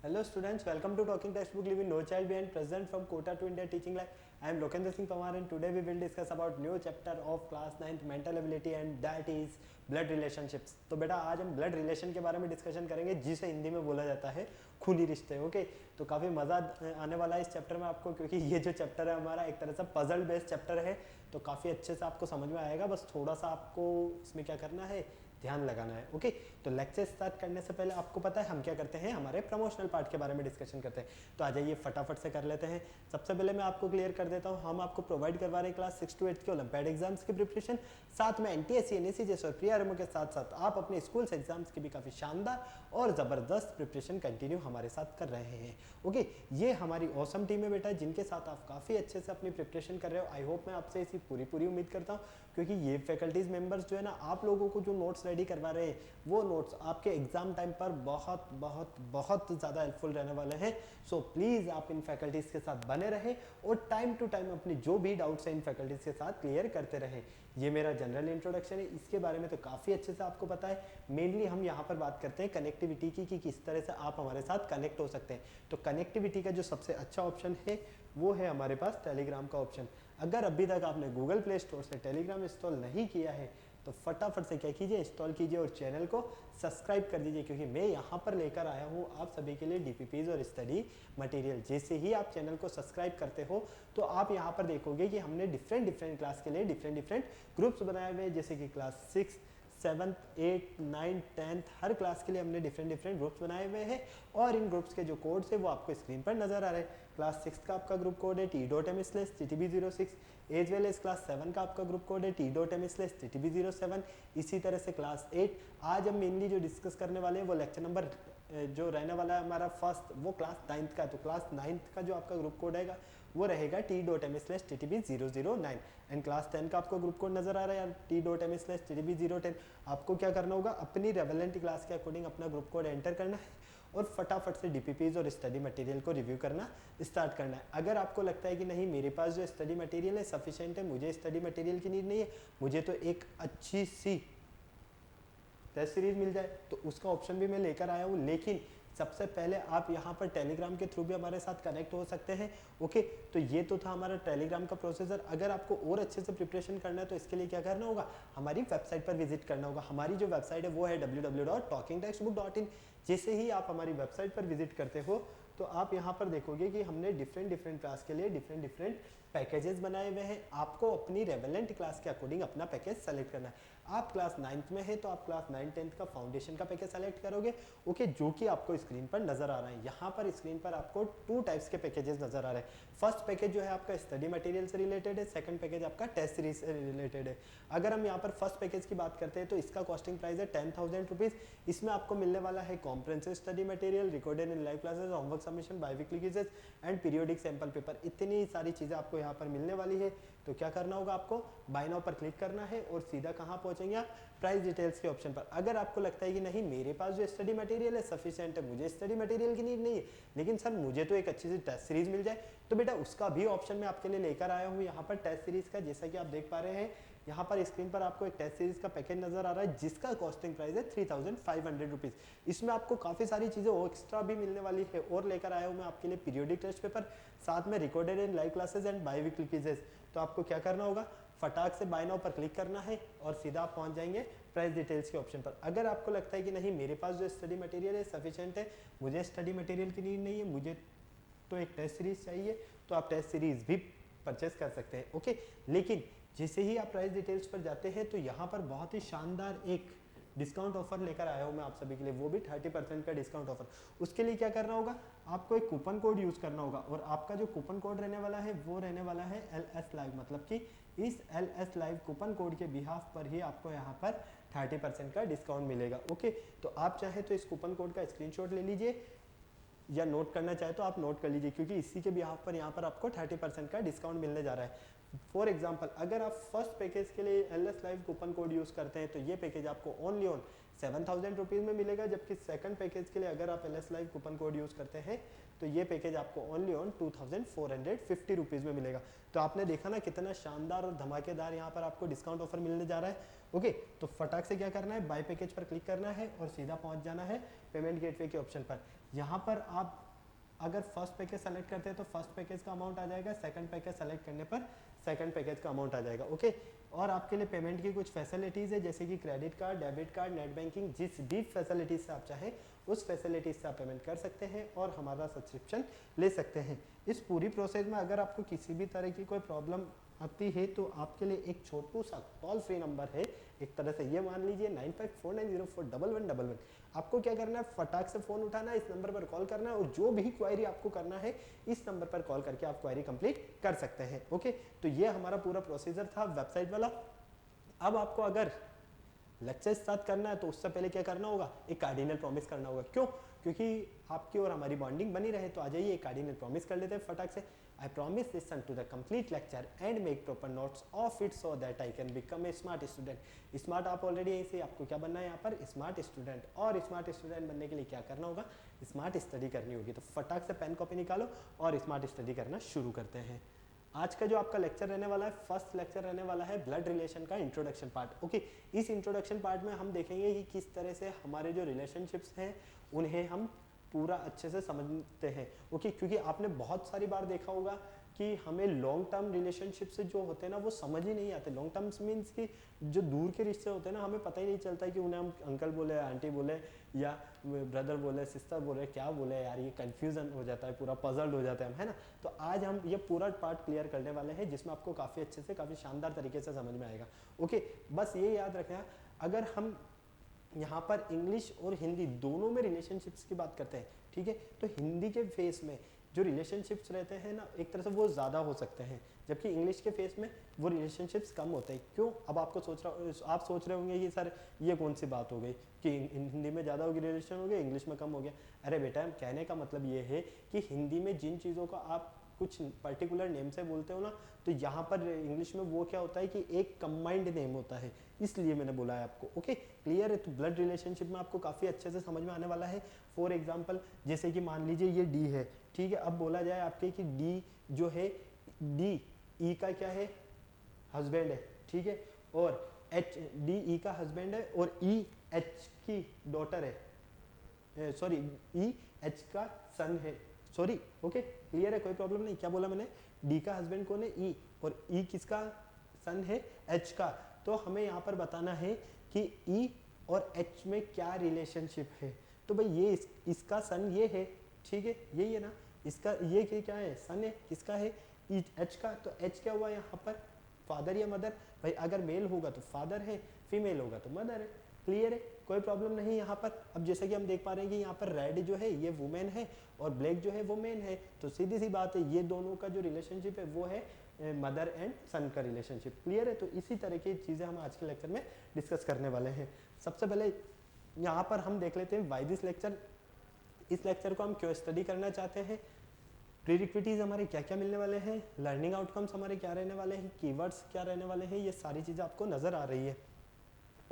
Hello students, welcome to Talking Textbook Living No Child Behind, present from Kota to India Teaching Life. I am Lokendra Singh Pawar and today we will discuss about new chapter of class 9th mental ability and that is blood relationships. तो बेटा आज हम blood relation के बारे में discussion करेंगे जिसे हिंदी में बोला जाता है खूनी रिश्ते. ओके, तो काफ़ी मज़ा आने वाला है इस चैप्टर में आपको, क्योंकि ये जो चैप्टर है हमारा एक तरह से पजल बेस्ड चैप्टर है, तो काफ़ी अच्छे से आपको समझ में आएगा. बस थोड़ा सा आपको इसमें क्या करना है, ध्यान लगाना है. ओके, तो लेक्चर स्टार्ट करने से पहले आपको पता है हम क्या करते हैं, हमारे प्रमोशनल पार्ट के बारे में डिस्कशन करते हैं. तो आ जाइए फटाफट से कर लेते हैं. सबसे पहले मैं आपको क्लियर कर देता हूं, हम आपको प्रोवाइड करवा रहे हैं क्लास 6 to 8 के ओलंपियाड एग्जाम्स की प्रिपरेशन, साथ में एनटीएससी एनएससी जैसे प्री-आरएमओ के साथ साथ आप अपने स्कूल्स एग्जाम्स की भी काफ़ी शानदार और ज़बरदस्त प्रिपरेशन कंटिन्यू हमारे साथ कर रहे हैं. ओके, ये हमारी ऑसम टीम है बेटा, जिनके साथ आप काफ़ी अच्छे से अपनी प्रिपरेशन कर रहे हो. आई होप मैं आपसे इसी पूरी उम्मीद करता हूँ, क्योंकि ये फैकल्टीज मेंबर्स जो है ना, आप लोगों को जो नोट्स रेडी करवा रहे हैं वो नोट्स आपके एग्जाम टाइम पर बहुत बहुत बहुत ज़्यादा हेल्पफुल रहने वाले हैं. सो प्लीज़ आप इन फैकल्टीज़ के साथ बने रहें और टाइम टू टाइम अपनी जो भी डाउट्स हैं इन फैकल्टीज़ के साथ क्लियर करते रहें. ये मेरा जनरल इंट्रोडक्शन है, इसके बारे में तो काफ़ी अच्छे से आपको पता है. मेनली हम यहाँ पर बात करते हैं कनेक्टिविटी की, कि किस तरह से आप हमारे साथ कनेक्ट हो सकते हैं. तो कनेक्टिविटी का जो सबसे अच्छा ऑप्शन है वो है हमारे पास टेलीग्राम का ऑप्शन. अगर अभी तक आपने गूगल प्ले स्टोर से टेलीग्राम इंस्टॉल नहीं किया है तो फटाफट से क्या कीजिए, इंस्टॉल कीजिए और चैनल को सब्सक्राइब कर दीजिए, क्योंकि मैं यहाँ पर लेकर आया हूँ आप सभी के लिए डीपीपीज और स्टडी मटेरियल. जैसे ही आप चैनल को सब्सक्राइब करते हो तो आप यहाँ पर देखोगे कि हमने डिफरेंट क्लास के लिए डिफरेंट ग्रुप्स बनाए हुए हैं, जैसे कि class 6, 7th, 8th, 9th, 10th हर क्लास के लिए हमने डिफरेंट ग्रुप्स बनाए हुए हैं और इन ग्रुप्स के जो कोड्स है वो आपको स्क्रीन पर नजर आ रहे हैं. क्लास 6 का आपका ग्रुप कोड है t.m/ttb06, as well as class 7 का आपका ग्रुप कोड है t.m/ttb07. इसी तरह से क्लास 8 आज हम मेनली जो डिस्कस करने वाले हैं वो लेक्चर नंबर जो रहने वाला है हमारा फर्स्ट, वो क्लास 9th का है. तो क्लास 9th का जो आपका ग्रुप कोड है वो रहेगा t.m/ttb009 एंड क्लास 10 का आपको ग्रुप कोड नजर आ रहा है t.m/ttb010. आपको क्या करना होगा, अपनी रेवेलेंट क्लास के अकॉर्डिंग अपना ग्रुप कोड एंटर करना है और फटाफट से डीपीपीज और स्टडी मटेरियल को रिव्यू करना स्टार्ट करना है. अगर आपको लगता है कि नहीं मेरे पास जो स्टडी मटेरियल है सफिशिएंट है, मुझे स्टडी मटेरियल की नीड नहीं है, मुझे तो एक अच्छी सी टेस्ट सीरीज मिल जाए, तो उसका ऑप्शन भी मैं लेकर आया हूँ. लेकिन सबसे पहले आप यहाँ पर टेलीग्राम के थ्रू भी हमारे साथ कनेक्ट हो सकते हैं. ओके, तो ये तो था हमारा टेलीग्राम का प्रोसेसर. अगर आपको और अच्छे से प्रिपरेशन करना है तो इसके लिए क्या करना होगा, हमारी वेबसाइट पर विजिट करना होगा. हमारी जो वेबसाइट है वो है www.talkingtextbook.in. जैसे ही आप हमारी वेबसाइट पर विजिट करते हो तो आप यहाँ पर देखोगे कि हमने डिफरेंट क्लास के लिए डिफरेंट पैकेजेस बनाए हुए हैं. आपको अपनी रेवेलेंट क्लास के अकॉर्डिंग अपना पैकेज सेलेक्ट करना है. आप क्लास 9th में है तो आप क्लास 9, 10th का फाउंडेशन का पैकेज सेलेक्ट करोगे. ओके, जो कि आपको स्क्रीन पर नजर आ रहा है. यहाँ पर स्क्रीन पर आपको 2 टाइप्स के पैकेजेस नजर आ रहे हैं. फर्स्ट पैकेज जो है आपका स्टडी मटेरियल से रिलेटेड है, सेकंड पैकेज आपका टेस्ट सीरीज से रिलेटेड है. अगर हम यहाँ पर फर्स्ट पैकेज की बात करते हैं तो इसका कॉस्टिंग प्राइस है 10,000 रुपीज़. इसमें आपको मिलने वाला है comprehensive study material, recorded and live classes, homework submission, biweekly quizzes and periodic sample paper. इतनी सारी चीज़ें आपको यहाँ पर मिलने वाली है. तो क्या करना होगा, आपको बाय नाउ पर क्लिक करना है और सीधा कहाँ पहुँचेंगे आप, प्राइस डिटेल्स के ऑप्शन पर. अगर आपको लगता है कि नहीं मेरे पास जो स्टडी मटेरियल है सफिशिएंट है, मुझे स्टडी मटेरियल की नीड नहीं है, लेकिन सर मुझे तो एक अच्छी सी टेस्ट सीरीज मिल जाए, तो बेटा उसका भी ऑप्शन मैं आपके लिए लेकर आया हूँ यहाँ पर टेस्ट सीरीज का. जैसा कि आप देख पा रहे हैं यहाँ पर स्क्रीन पर आपको एक टेस्ट सीरीज का पैकेज नजर आ रहा है जिसका कॉस्टिंग प्राइस है 3,500 रुपीज़. इसमें आपको काफ़ी सारी चीज़ें एक्स्ट्रा भी मिलने वाली है और लेकर आया हूँ मैं आपके लिए पीरियोडिक टेस्ट पेपर, साथ में recorded and live classes and biweekly quizzes. तो आपको क्या करना होगा, फटाक से बाय नाउ पर क्लिक करना है और सीधा आप पहुंच जाएंगे प्राइस डिटेल्स के ऑप्शन पर. अगर आपको लगता है कि नहीं मेरे पास जो स्टडी मटेरियल है सफिशिएंट है, मुझे स्टडी मटेरियल की नीड नहीं है, मुझे तो एक टेस्ट सीरीज चाहिए, तो आप टेस्ट सीरीज भी परचेस कर सकते हैं. ओके, लेकिन जैसे ही आप प्राइस डिटेल्स पर जाते हैं तो यहाँ पर बहुत ही शानदार एक डिस्काउंट ऑफर लेकर आया हूँ मैं आप सभी के लिए, वो भी 30% का डिस्काउंट ऑफर. उसके लिए क्या करना होगा, आपको एक कूपन कोड यूज़ करना होगा और आपका जो कूपन कोड रहने वाला है वो रहने वाला है LS लाइव. मतलब कि इस LS लाइव कूपन कोड के बिहाफ पर ही आपको यहाँ पर 30% का डिस्काउंट मिलेगा. ओके, तो आप चाहे तो इस कूपन कोड का स्क्रीनशॉट ले लीजिए या नोट करना चाहे तो आप नोट कर लीजिए, क्योंकि इसी के बिहाफ पर यहाँ पर आपको 30% का डिस्काउंट मिलने जा रहा है. फॉर एग्जाम्पल, अगर आप फर्स्ट पैकेज के लिए LS live coupon code use करते हैं तो ये पैकेज आपको ओनली ऑन 7,000 रुपीज़ में मिलेगा, जबकि सेकंड पैकेज के लिए अगर आप LS live coupon code use करते हैं तो ये पैकेज आपको ओनली ऑन 2,450 रुपीज़ में मिलेगा. तो आपने देखा ना कितना शानदार और धमाकेदार यहाँ पर आपको डिस्काउंट ऑफर मिलने जा रहा है. ओके, तो फटाक से क्या करना है, बाय पैकेज पर क्लिक करना है और सीधा पहुंच जाना है पेमेंट गेटवे के ऑप्शन पर। यहाँ पर आप अगर फर्स्ट पैकेज सेलेक्ट करते हैं तो फर्स्ट पैकेज का अमाउंट आ जाएगा, सेकंड पैकेज सेलेक्ट करने पर सेकंड पैकेज का अमाउंट आ जाएगा। ओके, और आपके लिए पेमेंट की कुछ फैसिलिटीज़ है जैसे कि credit card, debit card, net banking, जिस भी फैसिलिटीज़ से आप चाहें उस फैसिलिटीज़ से आप पेमेंट कर सकते हैं और हमारा सब्सक्रिप्शन ले सकते हैं। इस पूरी प्रोसेस में अगर आपको किसी भी तरह की कोई प्रॉब्लम आती है तो आपके लिए एक छोटू सा टोल फ्री नंबर है, एक तरह से ये मान लीजिए 9549041111। आपको क्या करना है, फटाक से फ़ोन उठाना है, इस नंबर पर कॉल करना है और जो भी क्वायरी आपको करना है इस नंबर पर कॉल करके आप क्वायरी कंप्लीट कर सकते हैं। ओके, तो ये हमारा पूरा प्रोसीजर था वेबसाइट वाला। अब आपको अगर लेक्चर स्टार्ट करना है तो उससे पहले क्या करना होगा, एक कार्डिनल प्रॉमिस करना होगा। क्यों? क्योंकि आपकी और हमारी बॉन्डिंग बनी रहे। तो आ जाइए एक कार्डिनल प्रॉमिस कर लेते हैं फटाक से। I promise listen to the complete lecture and make proper notes of it so that I can become a smart student. Smart आप ऑलरेडी ऐसे, आपको क्या बनना है यहाँ पर, स्मार्ट स्टूडेंट। और स्मार्ट स्टूडेंट बनने के लिए क्या करना होगा, स्मार्ट स्टडी करनी होगी। तो फटाक से पेन कॉपी निकालो और स्मार्ट स्टडी करना शुरू करते हैं। आज का जो आपका लेक्चर रहने वाला है, फर्स्ट लेक्चर रहने वाला है ब्लड रिलेशन का इंट्रोडक्शन पार्ट। ओके, इस इंट्रोडक्शन पार्ट में हम देखेंगे कि किस तरह से हमारे जो रिलेशनशिप्स हैं उन्हें हम पूरा अच्छे से समझते हैं। ओके, क्योंकि आपने बहुत सारी बार देखा होगा कि हमें लॉन्ग टर्म रिलेशनशिप से जो होते हैं ना वो समझ ही नहीं आते। लॉन्ग टर्म्स मीन्स कि जो दूर के रिश्ते होते हैं ना, हमें पता ही नहीं चलता कि उन्हें हम अंकल बोले, आंटी बोले या ब्रदर बोले, सिस्टर बोले, क्या बोले यार, ये कंफ्यूजन हो जाता है, पूरा पजल्ड हो जाता है हम, है ना। तो आज हम ये पूरा पार्ट क्लियर करने वाले हैं जिसमें आपको काफ़ी अच्छे से, काफ़ी शानदार तरीके से समझ में आएगा। ओके, बस ये याद रखना, अगर हम यहाँ पर इंग्लिश और हिंदी दोनों में रिलेशनशिप्स की बात करते हैं, ठीक है, तो हिंदी के फेस में जो रिलेशनशिप्स रहते हैं ना, एक तरह से वो ज़्यादा हो सकते हैं, जबकि इंग्लिश के फेस में वो रिलेशनशिप्स कम होते हैं। क्यों? अब आप सोच रहे होंगे कि सर ये कौन सी बात हो गई कि हिंदी में ज़्यादा रिलेशन हो गया, इंग्लिश में कम हो गया। अरे बेटा, कहने का मतलब ये है कि हिंदी में जिन चीज़ों का आप कुछ पर्टिकुलर नेम से बोलते हो ना, तो यहाँ पर इंग्लिश में वो क्या होता है कि एक कंबाइंड नेम होता है, इसलिए मैंने बोला है आपको। ओके, क्लियर है? तो ब्लड रिलेशनशिप में आपको काफ़ी अच्छे से समझ में आने वाला है। फॉर एग्जांपल, जैसे कि मान लीजिए ये डी है, ठीक है, अब बोला जाए आपके कि डी जो है, डी ई का क्या है, हस्बैंड है, ठीक है, और एच, डी ई का हस्बैंड है और ई एच की डॉटर है, सॉरी ई एच का सन है, सॉरी। ओके, क्लियर है? कोई प्रॉब्लम नहीं। क्या बोला मैंने, डी का हस्बैंड कौन है, ई, और ई किसका सन है, एच का। तो हमें यहाँ पर बताना है कि ई और एच में क्या रिलेशनशिप है। तो भाई ये इसका सन ये है, ठीक है, यही है ना, इसका ये क्या है, सन है, किसका है, ई एच का। तो एच क्या हुआ यहाँ पर, फादर या मदर। भाई अगर मेल होगा तो फादर है, फीमेल होगा तो मदर है। क्लियर है? कोई प्रॉब्लम नहीं यहाँ पर। अब जैसे कि हम देख पा रहे हैं कि यहाँ पर रेड जो है ये वुमेन है और ब्लैक जो है वो मैन है, तो सीधी सी बात है ये दोनों का जो रिलेशनशिप है वो है मदर एंड सन का रिलेशनशिप। क्लियर है? तो इसी तरह की चीज़ें हम आज के लेक्चर में डिस्कस करने वाले हैं। सबसे पहले यहाँ पर हम देख लेते हैं वाई दिस लेक्चर। इस लेक्चर को हम क्यों स्टडी करना चाहते हैं, प्रीरिक्विटीज हमारे क्या क्या मिलने वाले हैं, लर्निंग आउटकम्स हमारे क्या रहने वाले हैं, कीवर्ड्स क्या रहने वाले हैं, ये सारी चीज़ें आपको नज़र आ रही है।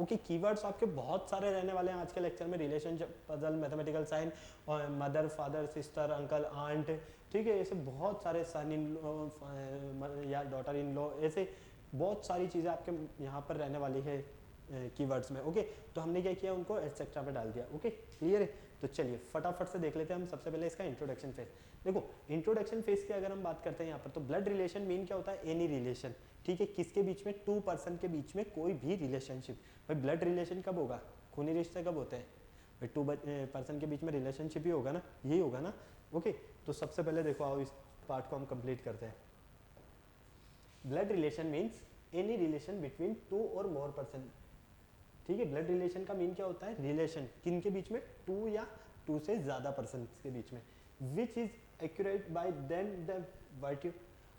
ओके, कीवर्ड्स आपके बहुत सारे रहने वाले हैं आज के लेक्चर में, रिलेशनशिप, पजल, मैथमेटिकल साइन, और mother, father, sister, uncle, aunt, ठीक है, ऐसे बहुत सारे, सन इन लॉ या डॉटर इन लॉ, ऐसे बहुत सारी चीज़ें आपके यहाँ पर रहने वाली है कीवर्ड्स में। ओके, तो हमने क्या किया, उनको एटसेट्रा पे डाल दिया। ओके, क्लियर है? तो चलिए फटाफट से देख लेते हैं हम सबसे पहले इसका इंट्रोडक्शन फेज। देखो, इंट्रोडक्शन फेज की अगर हम बात करते हैं यहाँ पर, तो ब्लड रिलेशन मीन क्या होता है, एनी रिलेशन, ठीक है, किसके बीच में, टू पर्सन के बीच में कोई भी रिलेशनशिप। भाई ब्लड रिलेशन कब होगा, खूनी रिश्ते कब होते हैं, भाई टू पर्सन के बीच में रिलेशनशिप ही होगा ना, यही होगा ना। ओके, तो सबसे पहले देखो आओ इस पार्ट को हम कंप्लीट करते हैं। Blood relation means any relation between two और मोर पर्सन, ठीक है। ब्लड रिलेशन का मीन क्या होता है, रिलेशन किन के बीच में, टू या टू से ज्यादा पर्सन के बीच में, which is accurate by then the virtue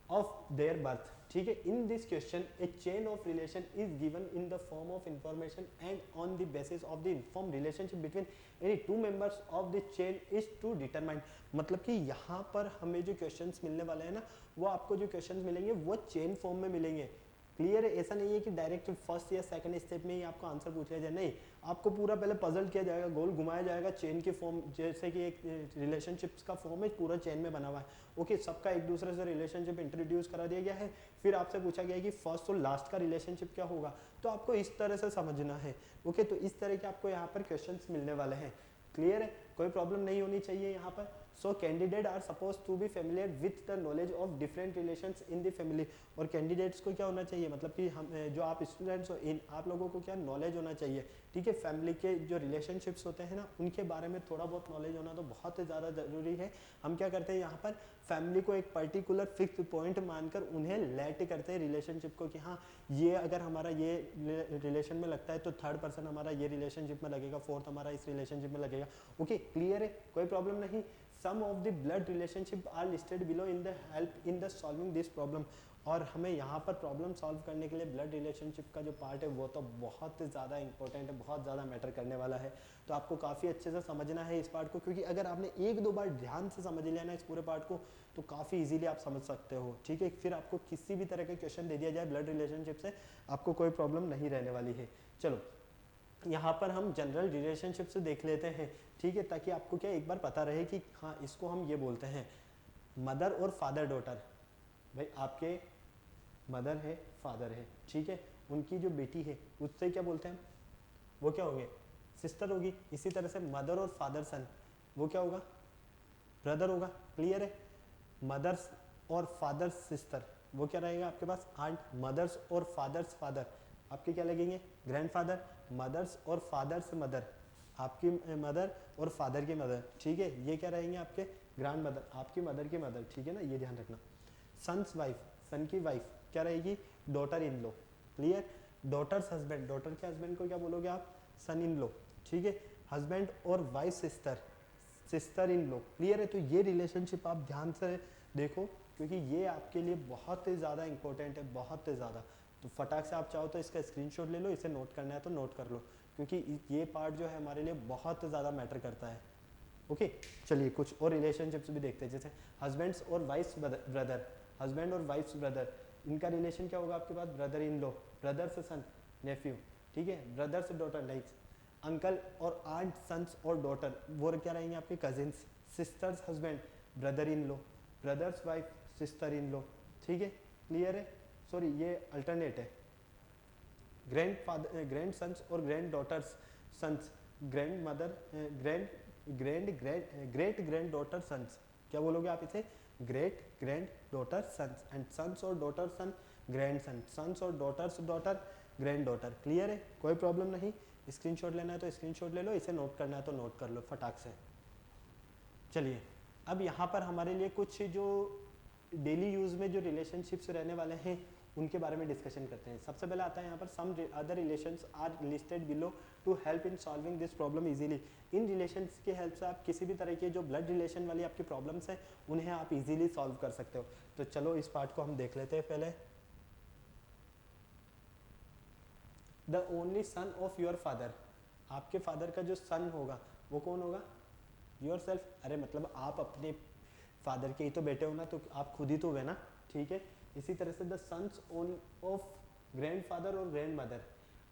of their birth, ठीक है। In this question a chain of relation is given in the form of information and on the basis of the inform relationship between any two members of the chain is to determine. मतलब कि यहाँ पर हमें जो questions मिलने वाले हैं ना, वो आपको जो क्वेश्चंस मिलेंगे वो चेन फॉर्म में मिलेंगे, क्लियर है? ऐसा नहीं है कि डायरेक्ट फर्स्ट या सेकंड स्टेप में ही आपको आंसर पूछ लिया जाए, नहीं, आपको पूरा पहले पजल किया जाएगा, गोल घुमाया जाएगा चेन के फॉर्म, जैसे कि एक रिलेशनशिप्स का फॉर्म है पूरा चेन में बना हुआ है। ओके, सबका एक दूसरे से रिलेशनशिप इंट्रोड्यूस करा दिया गया है, फिर आपसे पूछा गया है कि फर्स्ट और लास्ट का रिलेशनशिप क्या होगा, तो आपको इस तरह से समझना है। ओके, तो इस तरह के आपको यहाँ पर क्वेश्चन मिलने वाले हैं। क्लियर है? कोई प्रॉब्लम नहीं होनी चाहिए यहाँ पर। So candidate are suppose to be familiar with the knowledge of different relations in the family. और कैंडिडेट्स को क्या होना चाहिए, मतलब कि हम जो आप स्टूडेंट्स हो, इन आप लोगों को क्या नॉलेज होना चाहिए, ठीक है, फैमिली के जो रिलेशनशिप्स होते हैं ना उनके बारे में थोड़ा बहुत नॉलेज होना तो बहुत ज़्यादा ज़रूरी है। हम क्या करते हैं यहाँ पर फैमिली को एक पर्टिकुलर फिक्स पॉइंट मानकर उन्हें लेट करते हैं रिलेशनशिप को, कि हाँ ये अगर हमारा ये रिलेशन में लगता है तो थर्ड पर्सन हमारा ये रिलेशनशिप में लगेगा, फोर्थ हमारा इस रिलेशनशिप में लगेगा। ओके, क्लियर है? कोई प्रॉब्लम नहीं। Some of the blood relationship are listed below in the help in the solving this problem. और हमें यहाँ पर प्रॉब्लम सॉल्व करने के लिए ब्लड रिलेशनशिप का जो पार्ट है वो तो बहुत ज़्यादा इंपॉर्टेंट है, बहुत ज़्यादा मैटर करने वाला है। तो आपको काफ़ी अच्छे से समझना है इस पार्ट को, क्योंकि अगर आपने एक दो बार ध्यान से समझ लिया ना इस पूरे पार्ट को तो काफ़ी इजीली आप समझ सकते हो, ठीक है। फिर आपको किसी भी तरह का क्वेश्चन दे दिया जाए ब्लड रिलेशनशिप से, आपको कोई प्रॉब्लम नहीं रहने वाली है। चलो यहाँ पर हम जनरल रिलेशनशिप से देख लेते हैं, ठीक है, ताकि आपको क्या एक बार पता रहे कि हाँ इसको हम ये बोलते हैं मदर और फादर डॉटर। भाई आपके मदर है, फादर है, ठीक है, उनकी जो बेटी है उससे क्या बोलते हैं, वो क्या होंगे, सिस्टर होगी। इसी तरह से मदर और फादर सन, वो क्या होगा, ब्रदर होगा। क्लियर है? मदर्स और फादर सिस्टर, वो क्या रहेगा आपके पास, आंट। मदर्स और फादर्स फादर आपके क्या लगेंगे, ग्रैंडफादर। मदर्स और फादर्स मदर, आपकी मदर और फादर की मदर, ठीक है, ये क्या रहेंगे आपके ग्रैंड मदर, आपकी मदर की मदर, ठीक है ना, ये ध्यान रखना। सन्स वाइफ, सन की वाइफ क्या रहेगी, daughter in law. Clear? Daughter's husband, daughter के हस्बैंड को क्या बोलोगे आप, सन इन लॉ, ठीक है। हस्बैंड और wife sister, sister in law. Clear है? तो ये रिलेशनशिप आप ध्यान से देखो, क्योंकि ये आपके लिए बहुत ही ज़्यादा इंपॉर्टेंट है, बहुत ही ज़्यादा। तो फटाक से आप चाहो तो इसका स्क्रीनशॉट ले लो, इसे नोट करना है तो नोट कर लो, क्योंकि ये पार्ट जो है हमारे लिए बहुत ज़्यादा मैटर करता है। ओके, चलिए कुछ और रिलेशनशिप्स भी देखते हैं, जैसे हस्बैंड्स और वाइफ्स ब्रदर, हस्बैंड और वाइफ्स ब्रदर, इनका रिलेशन क्या होगा आपके पास, ब्रदर इन लॉ, ब्रदर से सन, नेफ्यू, ठीक है, ब्रदर से डॉटर, लाइक अंकल और आंट, सन्स और डॉटर, वो क्या रहेंगे आपके cousins. Sister's husband, brother in law, brother's wife, sister in law, ठीक है। क्लियर है? सॉरी ये अल्टरनेट है, ग्रैंड फादर, ग्रैंड सन्स और grand daughters sons, grand mother, great grand daughter sons, क्या बोलोगे आप इसे, great grand daughter sons, and sons और daughter son, grand son, sons और daughters daughter, grand daughter. Clear है? कोई प्रॉब्लम नहीं। स्क्रीनशॉट लेना है तो स्क्रीनशॉट ले लो, इसे नोट करना है तो नोट कर लो फटाक से। चलिए अब यहाँ पर हमारे लिए कुछ जो डेली यूज़ में जो रिलेशनशिप्स रहने वाले हैं उनके बारे में डिस्कशन करते हैं। सबसे पहले आता है यहाँ पर some other relations are listed below to help in solving this problem easily. इन रिलेशंस की हेल्प से आप किसी भी तरह के जो ब्लड रिलेशन वाली आपकी प्रॉब्लम्स हैं उन्हें आप इजीली सॉल्व कर सकते हो। तो चलो इस पार्ट को हम देख लेते हैं पहले। The only son of your father, आपके फादर का जो सन होगा वो कौन होगा, योर सेल्फ। अरे मतलब आप अपने फादर के ही तो बेटे हो ना, तो आप खुद ही तो हुए ना, ठीक है। इसी तरह से द सन्स ऑफ ग्रैंडफादर और ग्रैंड मदर,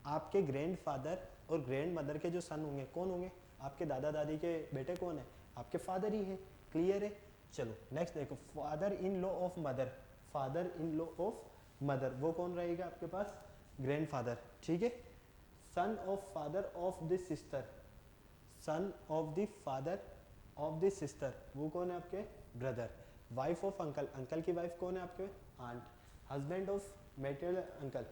आपके ग्रैंडफादर और ग्रैंड मदर के जो सन होंगे कौन होंगे, आपके दादा दादी के बेटे कौन है, आपके फादर ही है। क्लियर है? चलो नेक्स्ट देखो, father in law of mother, father in law of mother वो कौन रहेगा आपके पास, ग्रैंडफादर, ठीक है। Son of father of the sister, son of the father of the sister वो कौन है आपके, brother. Wife of uncle, uncle की वाइफ कौन है आपके, aunt. Husband of maternal uncle,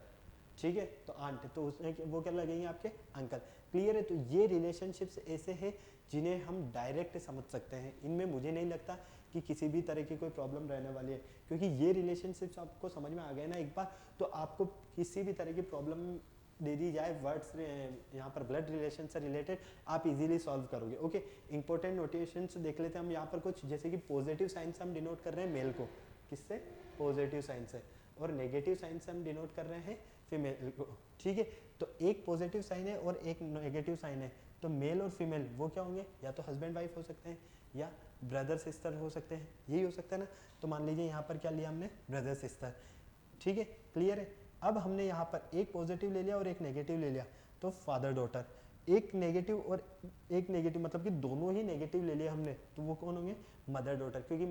ठीक है, तो आंट, तो उसमें वो क्या लगेंगे आपके, अंकल। क्लियर है? तो ये रिलेशनशिप्स ऐसे हैं जिन्हें हम डायरेक्ट समझ सकते हैं, इनमें मुझे नहीं लगता कि किसी भी तरह की कोई प्रॉब्लम रहने वाली है, क्योंकि ये रिलेशनशिप्स आपको समझ में आ गए ना एक बार, तो आपको किसी भी तरह की प्रॉब्लम दे दी जाए वर्ड्स यहाँ पर ब्लड रिलेशन से रिलेटेड, आप इजीली सॉल्व करोगे। ओके, इंपॉर्टेंट नोटेशंस देख लेते हैं हम यहाँ पर कुछ, जैसे कि पॉजिटिव साइन से हम डिनोट कर रहे हैं मेल को, किससे, पॉजिटिव साइन से, और नेगेटिव साइन से हम डिनोट कर रहे हैं फीमेल को, ठीक है। तो एक पॉजिटिव साइन है और एक नेगेटिव साइन है, तो मेल और फीमेल वो क्या होंगे, या तो हस्बैंड वाइफ हो सकते हैं या ब्रदर सिस्टर हो सकते हैं, यही हो सकता है ना। तो मान लीजिए यहाँ पर क्या लिया हमने, ब्रदर सिस्टर, ठीक है। क्लियर है? अब हमने यहाँ पर एक पॉजिटिव ले लिया और एक नेगेटिव ले लिया, तो फादर डॉटर, एक नेगेटिव और एक नेगेटिव मतलब कि दोनों ही नेगेटिव ले लिए हमने, तो वो कौन होंगे, मदर डॉटर, क्योंकि